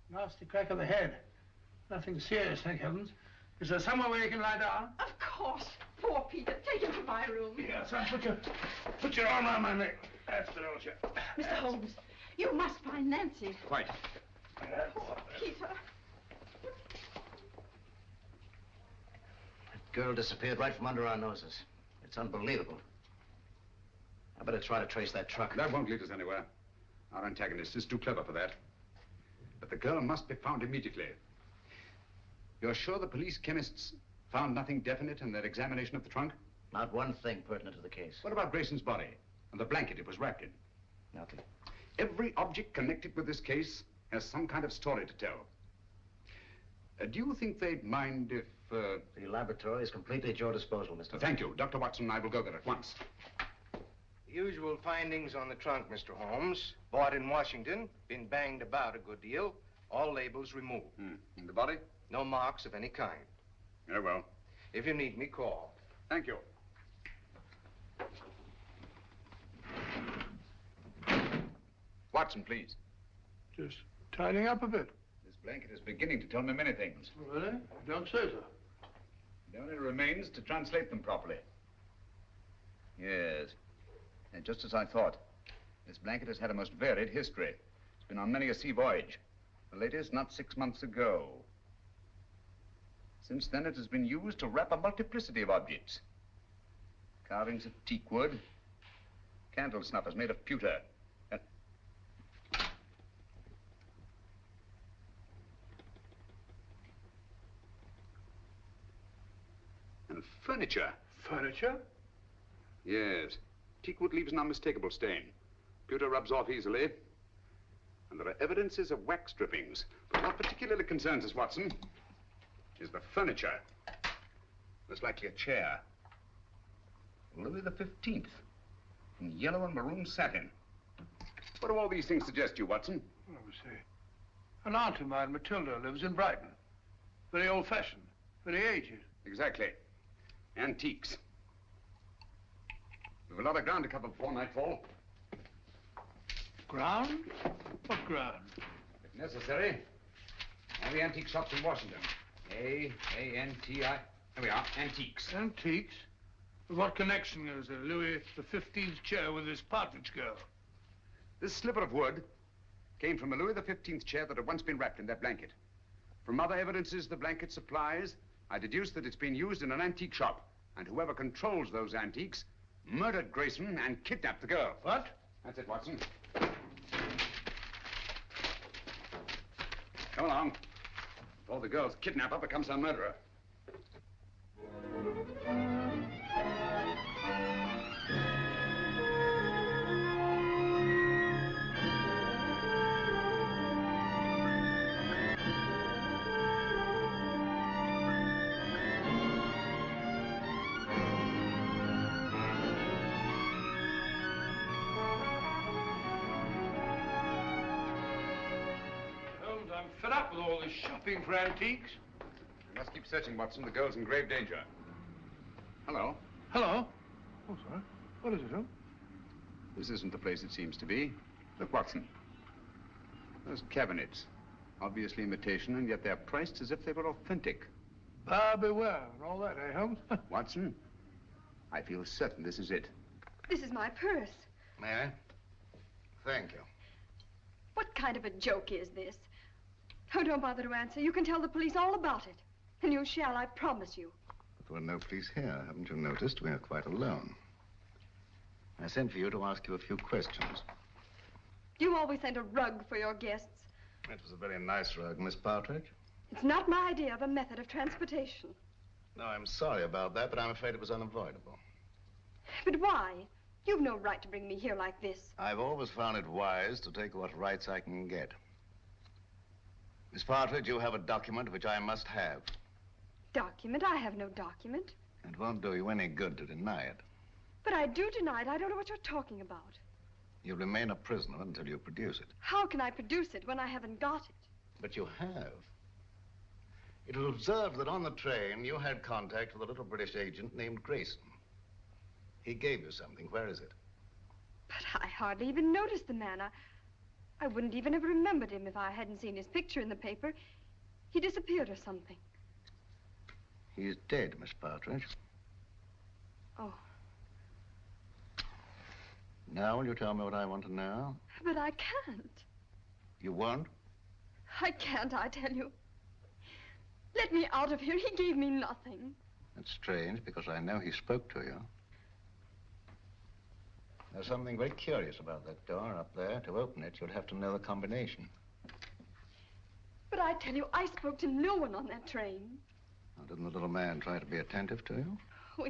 Nasty crack of the head. Nothing serious, thank heavens. Is there somewhere where you can lie down? Of course. Poor Peter. Take him to my room. Yeah, son, put your arm around my neck. That's the old chap. Mr. Holmes, you must find Nancy. Quite. Poor Peter. That girl disappeared right from under our noses. It's unbelievable. I better try to trace that truck. That won't lead us anywhere. Our antagonist is too clever for that. But the girl must be found immediately. You're sure the police chemists found nothing definite in their examination of the trunk? Not one thing pertinent to the case. What about Grayson's body and the blanket it was wrapped in? Nothing. Every object connected with this case has some kind of story to tell. Do you think they'd mind if... The laboratory is completely at your disposal, Mr. Thank you. Dr. Watson and I will go there at once. Usual findings on the trunk, Mr. Holmes. Bought in Washington, been banged about a good deal. All labels removed. And the body? No marks of any kind. Very well. If you need me, call. Thank you. Watson, please. Just tidying up a bit. This blanket is beginning to tell me many things. Really? Don't say so. It only remains to translate them properly. Yes. And just as I thought. This blanket has had a most varied history. It's been on many a sea voyage. The latest not 6 months ago. Since then, it has been used to wrap a multiplicity of objects. Carvings of teak wood, candle snuffers made of pewter, and furniture. Furniture? Yes. Teakwood leaves an unmistakable stain. Pewter rubs off easily. And there are evidences of wax drippings. But what particularly concerns us, Watson, is the furniture. Most likely a chair. Louis the 15th. In yellow and maroon satin. What do all these things suggest to you, Watson? Let me see. An aunt of mine, Matilda, lives in Brighton. Very old-fashioned. Very aged. Exactly. Antiques. We've a lot of ground to cover before nightfall. Ground? What ground? If necessary, all the antique shops in Washington. A-N-T-I. There we are, antiques. Antiques? What connection is a Louis XV's chair with this partridge girl? This sliver of wood came from a Louis XV chair that had once been wrapped in that blanket. From other evidences the blanket supplies, I deduce that it's been used in an antique shop, and whoever controls those antiques murdered Grayson and kidnapped the girl. What? That's it, Watson. Come along. Before the girl's kidnapper becomes her murderer. Fed up with all this shopping for antiques. We must keep searching, Watson. The girl's in grave danger. Hello. Hello? Oh, sorry. What is it, Holmes? This isn't the place it seems to be. Look, Watson. Those cabinets. Obviously imitation, and yet they're priced as if they were authentic. Buyer beware and all that, eh, Holmes? Watson, I feel certain this is it. This is my purse. May I? Thank you. What kind of a joke is this? Oh, don't bother to answer. You can tell the police all about it. And you shall, I promise you. But there are no police here. Haven't you noticed? We are quite alone. I sent for you to ask you a few questions. You always send a rug for your guests. It was a very nice rug, Miss Partridge. It's not my idea of a method of transportation. No, I'm sorry about that, but I'm afraid it was unavoidable. But why? You've no right to bring me here like this. I've always found it wise to take what rights I can get. Miss Partridge, you have a document which I must have. Document? I have no document. It won't do you any good to deny it. But I do deny it. I don't know what you're talking about. You'll remain a prisoner until you produce it. How can I produce it when I haven't got it? But you have. It was observed that on the train you had contact with a little British agent named Grayson. He gave you something. Where is it? But I hardly even noticed the man. I wouldn't even have remembered him if I hadn't seen his picture in the paper. He disappeared or something. He's dead, Miss Partridge. Oh. Now, will you tell me what I want to know? But I can't. You won't? I can't, I tell you. Let me out of here. He gave me nothing. That's strange, because I know he spoke to you. There's something very curious about that door up there. To open it, you'd have to know the combination. But I tell you, I spoke to no one on that train. Now, didn't the little man try to be attentive to you? Oh,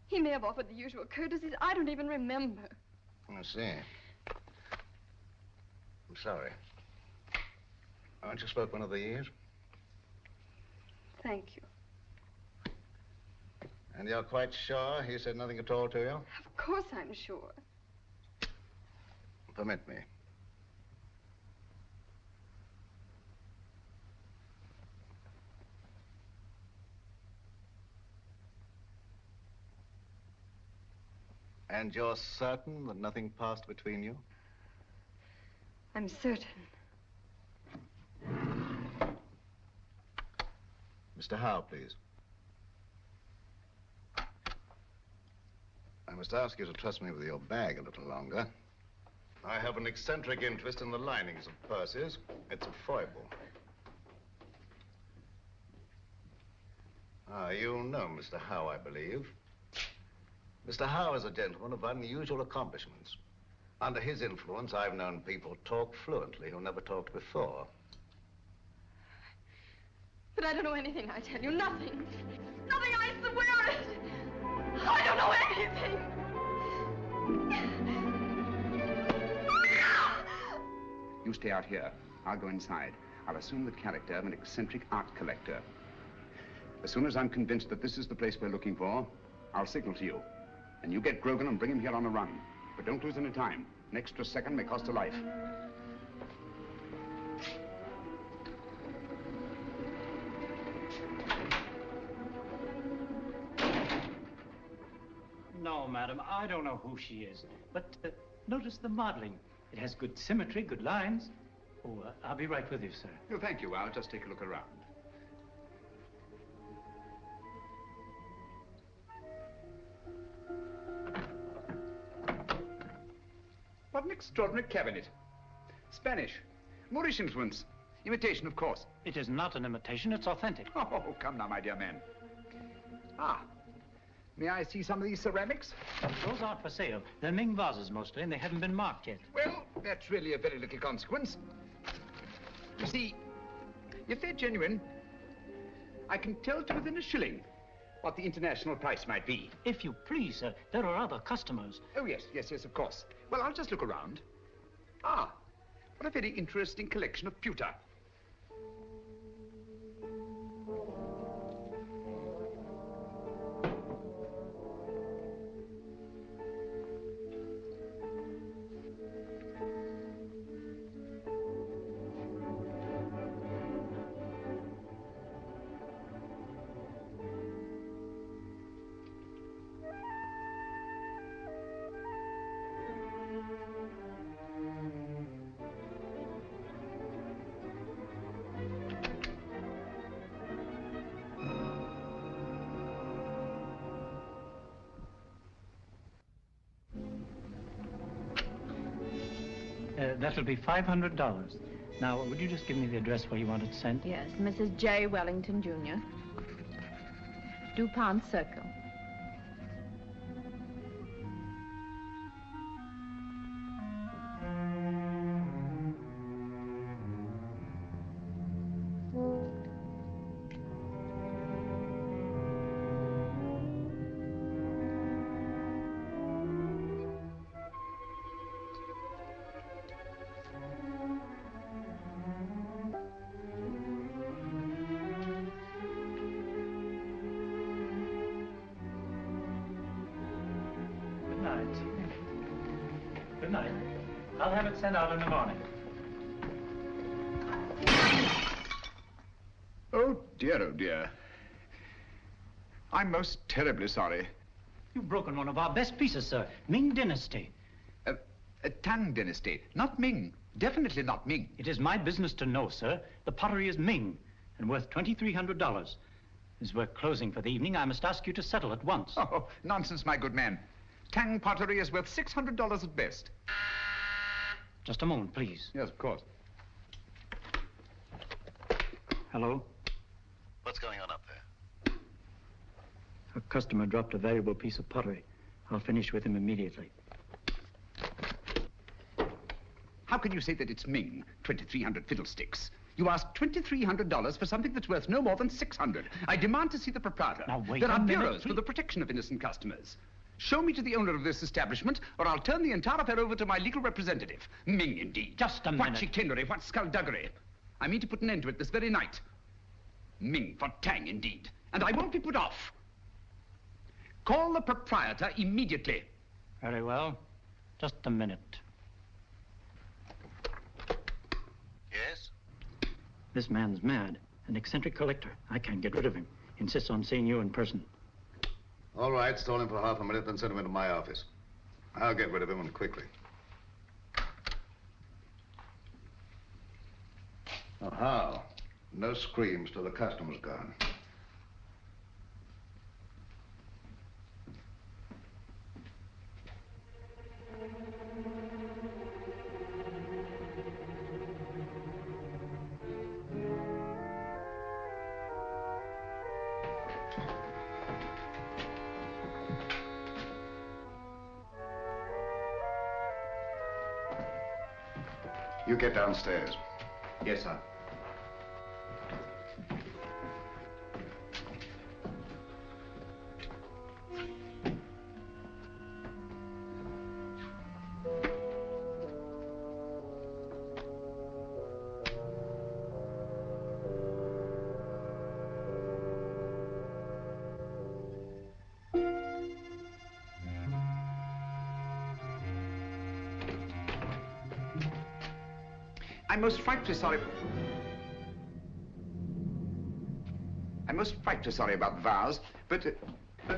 he may have offered the usual courtesies. I don't even remember. I see. I'm sorry. Aren't you spoke one of these? Thank you. And you're quite sure he said nothing at all to you? Of course I'm sure. Permit me. And you're certain that nothing passed between you? I'm certain. Mr. Howe, please. I must ask you to trust me with your bag a little longer. I have an eccentric interest in the linings of purses. It's a foible. Ah, you know Mr. Howe, I believe. Mr. Howe is a gentleman of unusual accomplishments. Under his influence, I've known people talk fluently who never talked before. But I don't know anything, I tell you. Nothing. Nothing, I swear it. I don't know anything. You stay out here. I'll go inside. I'll assume the character of an eccentric art collector. As soon as I'm convinced that this is the place we're looking for, I'll signal to you. And you get Grogan and bring him here on a run. But don't lose any time. An extra second may cost a life. No, madam, I don't know who she is. But notice the modeling. It has good symmetry, good lines. Oh, I'll be right with you, sir. No, thank you. I'll just take a look around. What an extraordinary cabinet. Spanish. Moorish influence. Imitation, of course. It is not an imitation, it's authentic. Oh, come now, my dear man. Ah. May I see some of these ceramics? Those aren't for sale. They're Ming vases mostly, and they haven't been marked yet. Well, that's really a very little consequence. You see, if they're genuine, I can tell to within a shilling what the international price might be. If you please, sir, there are other customers. Oh, yes, of course. Well, I'll just look around. Ah, what a very interesting collection of pewter. That'll be $500. Now, would you just give me the address where you want it sent? Yes, Mrs. J. Wellington, Jr. DuPont Circle. Good night. I'll have it sent out in the morning. Oh, dear. I'm most terribly sorry. You've broken one of our best pieces, sir. Ming Dynasty. Tang Dynasty. Not Ming. Definitely not Ming. It is my business to know, sir. The pottery is Ming and worth $2,300. As we're closing for the evening, I must ask you to settle at once. Oh, nonsense, my good man. Tang pottery is worth $600 at best. Just a moment, please. Yes, of course. Hello? What's going on up there? A customer dropped a valuable piece of pottery. I'll finish with him immediately. How can you say that it's Ming? 2,300 fiddlesticks. You asked $2,300 for something that's worth no more than $600. I demand to see the proprietor. Now, wait There a are minute, bureaus for the protection of innocent customers. Show me to the owner of this establishment, or I'll turn the entire affair over to my legal representative. Ming, indeed. Just a What minute. chicanery, what skullduggery. I mean to put an end to it this very night. Ming for Tang, indeed. And I won't be put off. Call the proprietor immediately. Very well. Just a minute. Yes? This man's mad. An eccentric collector. I can't get rid of him. Insists on seeing you in person. All right, stall him for half a minute, then send him into my office. I'll get rid of him, and quickly. Oh, how? No screams till the customer's gone. You get downstairs. Yes, sir. I'm most frightfully sorry about the vase, but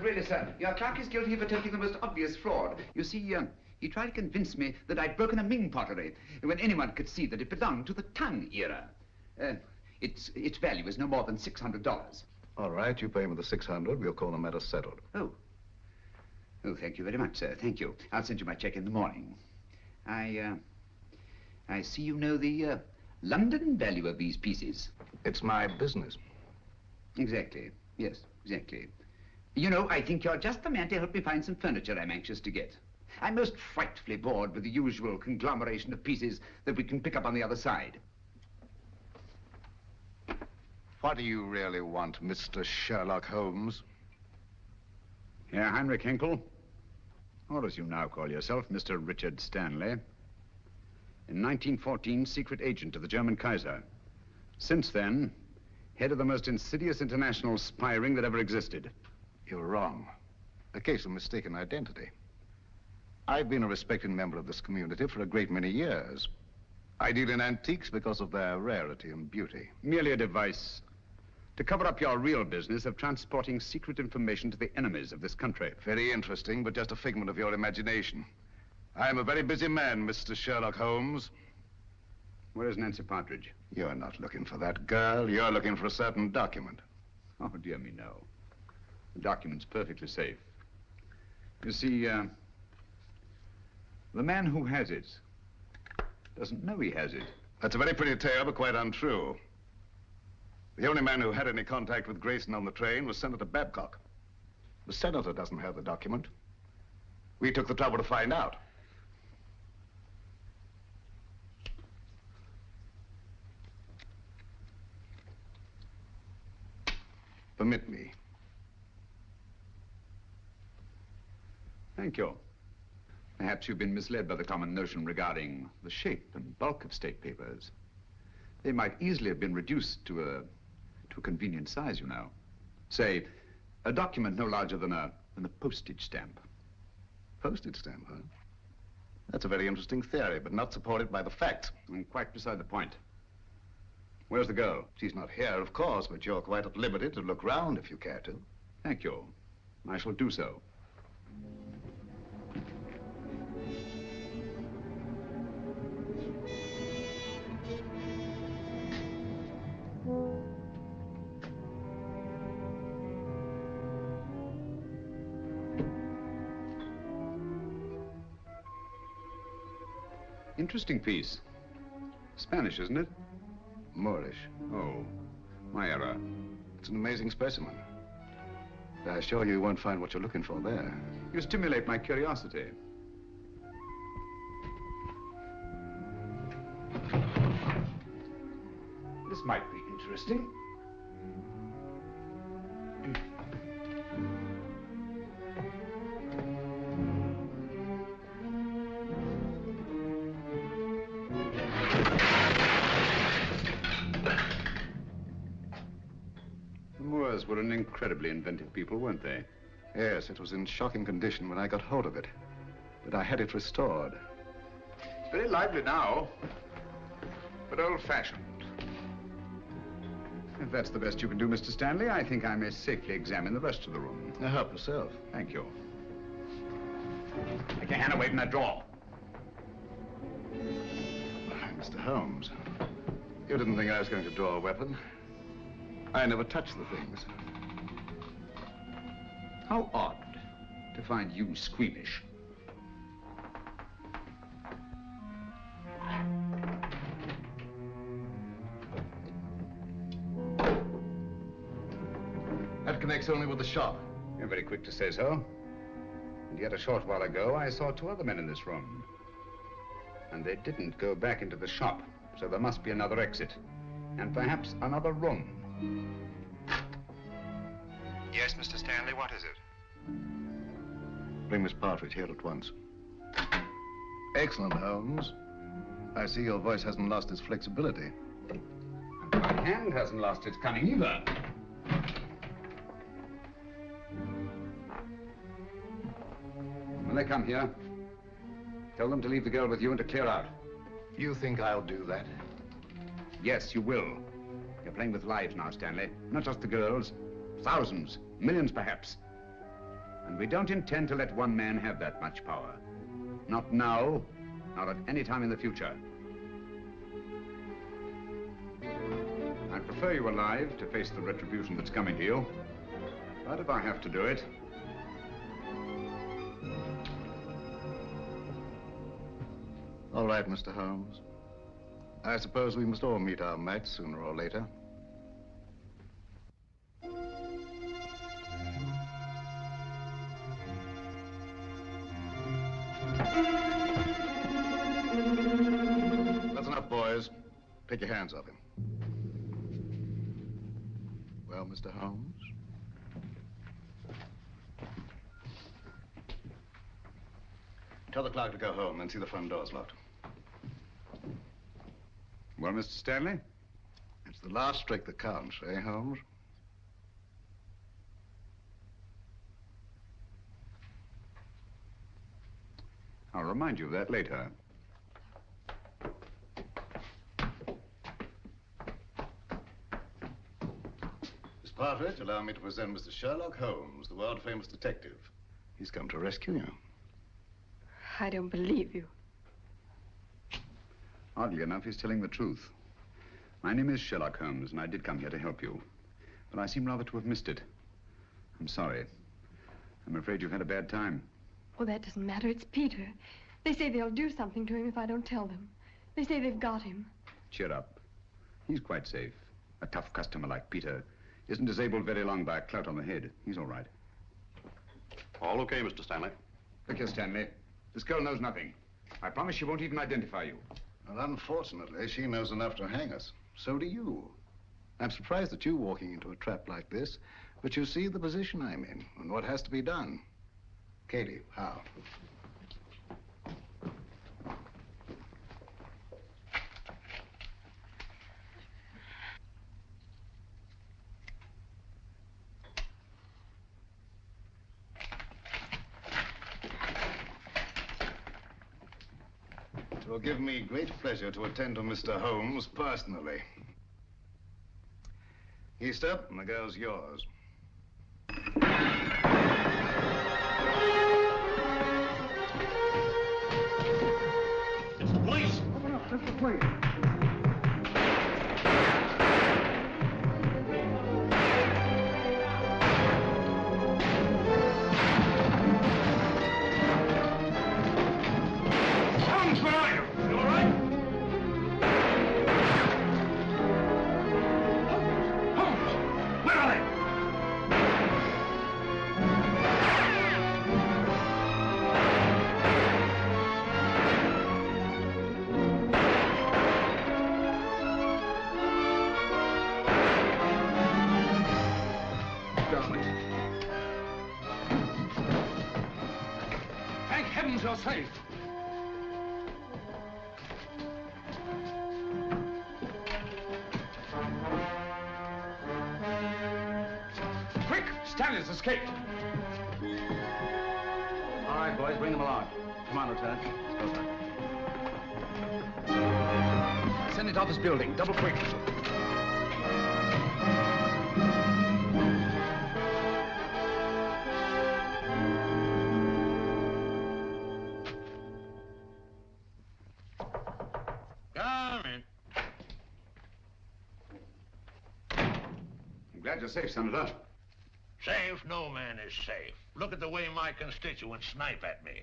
really, sir, your clerk is guilty of attempting the most obvious fraud. You see, he tried to convince me that I'd broken a Ming pottery when anyone could see that it belonged to the Tang era. Its value is no more than $600. All right, you pay him the $600. We'll call the matter settled. Oh, thank you very much, sir. Thank you. I'll send you my check in the morning. I see you know the London value of these pieces. It's my business. Exactly. Yes, exactly. You know, I think you're just the man to help me find some furniture I'm anxious to get. I'm most frightfully bored with the usual conglomeration of pieces that we can pick up on the other side. What do you really want, Mr. Sherlock Holmes? Herr Heinrich Henkel, or as you now call yourself, Mr. Richard Stanley. In 1914, secret agent of the German Kaiser. Since then, head of the most insidious international spy ring that ever existed. You're wrong. A case of mistaken identity. I've been a respected member of this community for a great many years. I deal in antiques because of their rarity and beauty. Merely a device to cover up your real business of transporting secret information to the enemies of this country. Very interesting, but just a figment of your imagination. I'm a very busy man, Mr. Sherlock Holmes. Where is Nancy Partridge? You're not looking for that girl. You're looking for a certain document. Oh, dear me, no. The document's perfectly safe. You see, the man who has it doesn't know he has it. That's a very pretty tale, but quite untrue. The only man who had any contact with Grayson on the train was Senator Babcock. The senator doesn't have the document. We took the trouble to find out. Permit me. Thank you. Perhaps you've been misled by the common notion regarding the shape and bulk of state papers. They might easily have been reduced to a convenient size, you know. Say, a document no larger than a postage stamp. Postage stamp, huh? That's a very interesting theory, but not supported by the facts. And quite beside the point. Where's the girl? She's not here, of course, but you're quite at liberty to look round if you care to. Thank you. I shall do so. Interesting piece. Spanish, isn't it? Moorish. Oh, my error. It's an amazing specimen. I assure you won't find what you're looking for there. You stimulate my curiosity. This might be interesting. The Moors were an incredibly inventive people, weren't they? Yes, it was in shocking condition when I got hold of it. But I had it restored. It's very lively now, but old-fashioned. If that's the best you can do, Mr. Stanley, I think I may safely examine the rest of the room. Now, help yourself. Thank you. Take your hand away from that drawer. Mr. Holmes, you didn't think I was going to draw a weapon. I never touched the things. How odd to find you squeamish. That connects only with the shop. You're very quick to say so. And yet a short while ago, I saw two other men in this room. And they didn't go back into the shop, so there must be another exit. And perhaps another room. Yes, Mr. Stanley, what is it? Bring Miss Partridge here at once. Excellent, Holmes. I see your voice hasn't lost its flexibility. And my hand hasn't lost its cunning either. When they come here, tell them to leave the girl with you and to clear out. You think I'll do that? Yes, you will. You're playing with lives now, Stanley. Not just the girls. Thousands, millions perhaps. And we don't intend to let one man have that much power. Not now, not at any time in the future. I prefer you alive to face the retribution that's coming to you. But if I have to do it... All right, Mr. Holmes. I suppose we must all meet our match sooner or later. That's enough, boys. Take your hands off him. Well, Mr. Holmes? Tell the clerk to go home and see the front door's locked. Well, Mr. Stanley? It's the last trick that counts, eh, Holmes? I'll remind you of that later. Miss Partridge, allow me to present Mr. Sherlock Holmes, the world-famous detective. He's come to rescue you. I don't believe you. Oddly enough, he's telling the truth. My name is Sherlock Holmes, and I did come here to help you. But I seem rather to have missed it. I'm sorry. I'm afraid you've had a bad time. Oh, that doesn't matter. It's Peter. They say they'll do something to him if I don't tell them. They say they've got him. Cheer up. He's quite safe. A tough customer like Peter isn't disabled very long by a clout on the head. He's all right. All okay, Mr. Stanley. Look here, Stanley. This girl knows nothing. I promise she won't even identify you. Well, unfortunately, she knows enough to hang us. So do you. I'm surprised at you walking into a trap like this, but you see the position I'm in and what has to be done. Katie, how? It will give me great pleasure to attend to Mr. Holmes personally. Easter, and the girl's yours. It's the police! Open up, it's the police. Holmes, where are you? You all right? safe. Quick! Stanley's escaped. All right, boys, bring them along. Come on, Lieutenant. Let's go, sir. Send it off this building. Double quick. Come in. I'm glad you're safe, Senator. Safe? No man is safe. Look at the way my constituents snipe at me.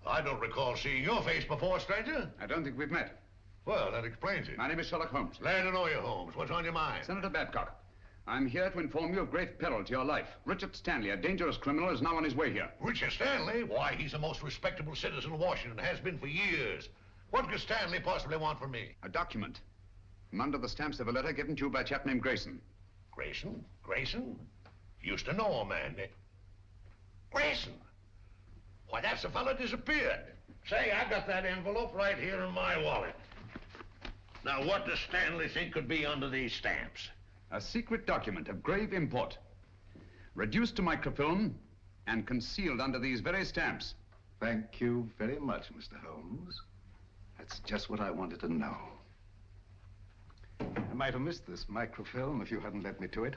I don't recall seeing your face before, stranger. I don't think we've met. Well, that explains it. My name is Sherlock Holmes. Glad to know you, Holmes. What's on your mind? Senator Babcock, I'm here to inform you of grave peril to your life. Richard Stanley, a dangerous criminal, is now on his way here. Richard Stanley? Why, he's the most respectable citizen of Washington, has been for years. What could Stanley possibly want from me? A document. From under the stamps of a letter given to you by a chap named Grayson. Grayson? Grayson? Used to know a man. Grayson? Why, that's the fellow disappeared. Say, I got that envelope right here in my wallet. Now, what does Stanley think could be under these stamps? A secret document of grave import. Reduced to microfilm and concealed under these very stamps. Thank you very much, Mr. Holmes. That's just what I wanted to know. I might have missed this microfilm if you hadn't led me to it.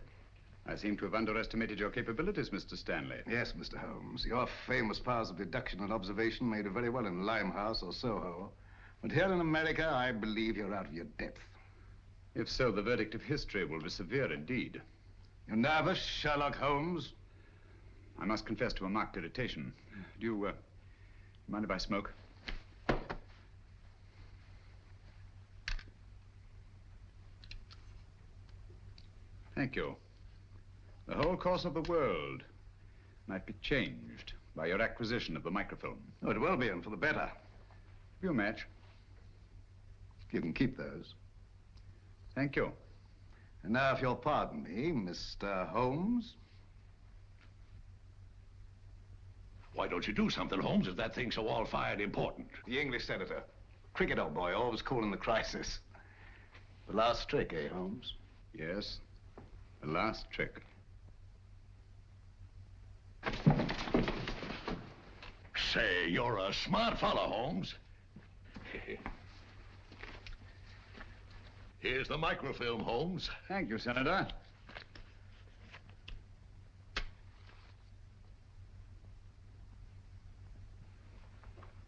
I seem to have underestimated your capabilities, Mr. Stanley. Yes, Mr. Holmes. Your famous powers of deduction and observation made you very well in Limehouse or Soho. But here in America, I believe you're out of your depth. If so, the verdict of history will be severe indeed. You nervous, Sherlock Holmes? I must confess to a marked irritation. Do you, mind if I smoke? Thank you. The whole course of the world might be changed by your acquisition of the microfilm. Oh, it will be, and for the better. You match. You can keep those. Thank you. And now, if you'll pardon me, Mr. Holmes. Why don't you do something, Holmes, if that thing's so all-fired important? The English senator. Cricket, old boy, always cool in the crisis. The last trick, eh, Holmes? Yes, the last trick. Say, you're a smart fellow, Holmes. Here's the microfilm, Holmes. Thank you, Senator.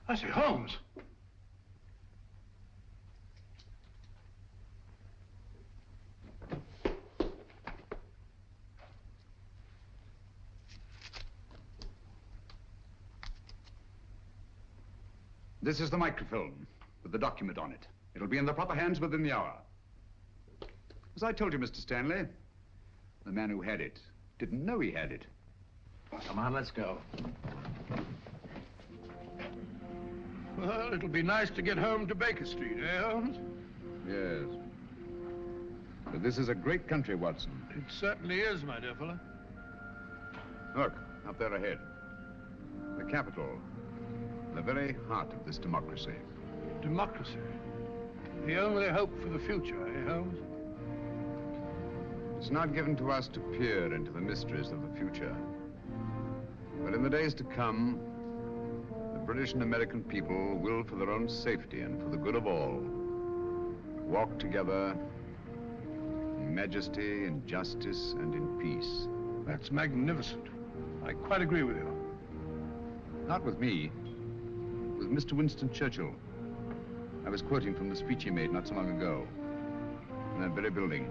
I say, Holmes. This is the microfilm with the document on it. It'll be in the proper hands within the hour. As I told you, Mr. Stanley, the man who had it didn't know he had it. Come on, let's go. Well, it'll be nice to get home to Baker Street, eh, Holmes? Yes. But this is a great country, Watson. It certainly is, my dear fellow. Look, up there ahead. The Capitol. The very heart of this democracy. Democracy? The only hope for the future, eh, Holmes? It's not given to us to peer into the mysteries of the future. But in the days to come, the British and American people will, for their own safety and for the good of all, walk together in majesty, in justice, and in peace. That's magnificent. I quite agree with you. Not with me, with Mr. Winston Churchill. I was quoting from the speech he made not so long ago, in that very building.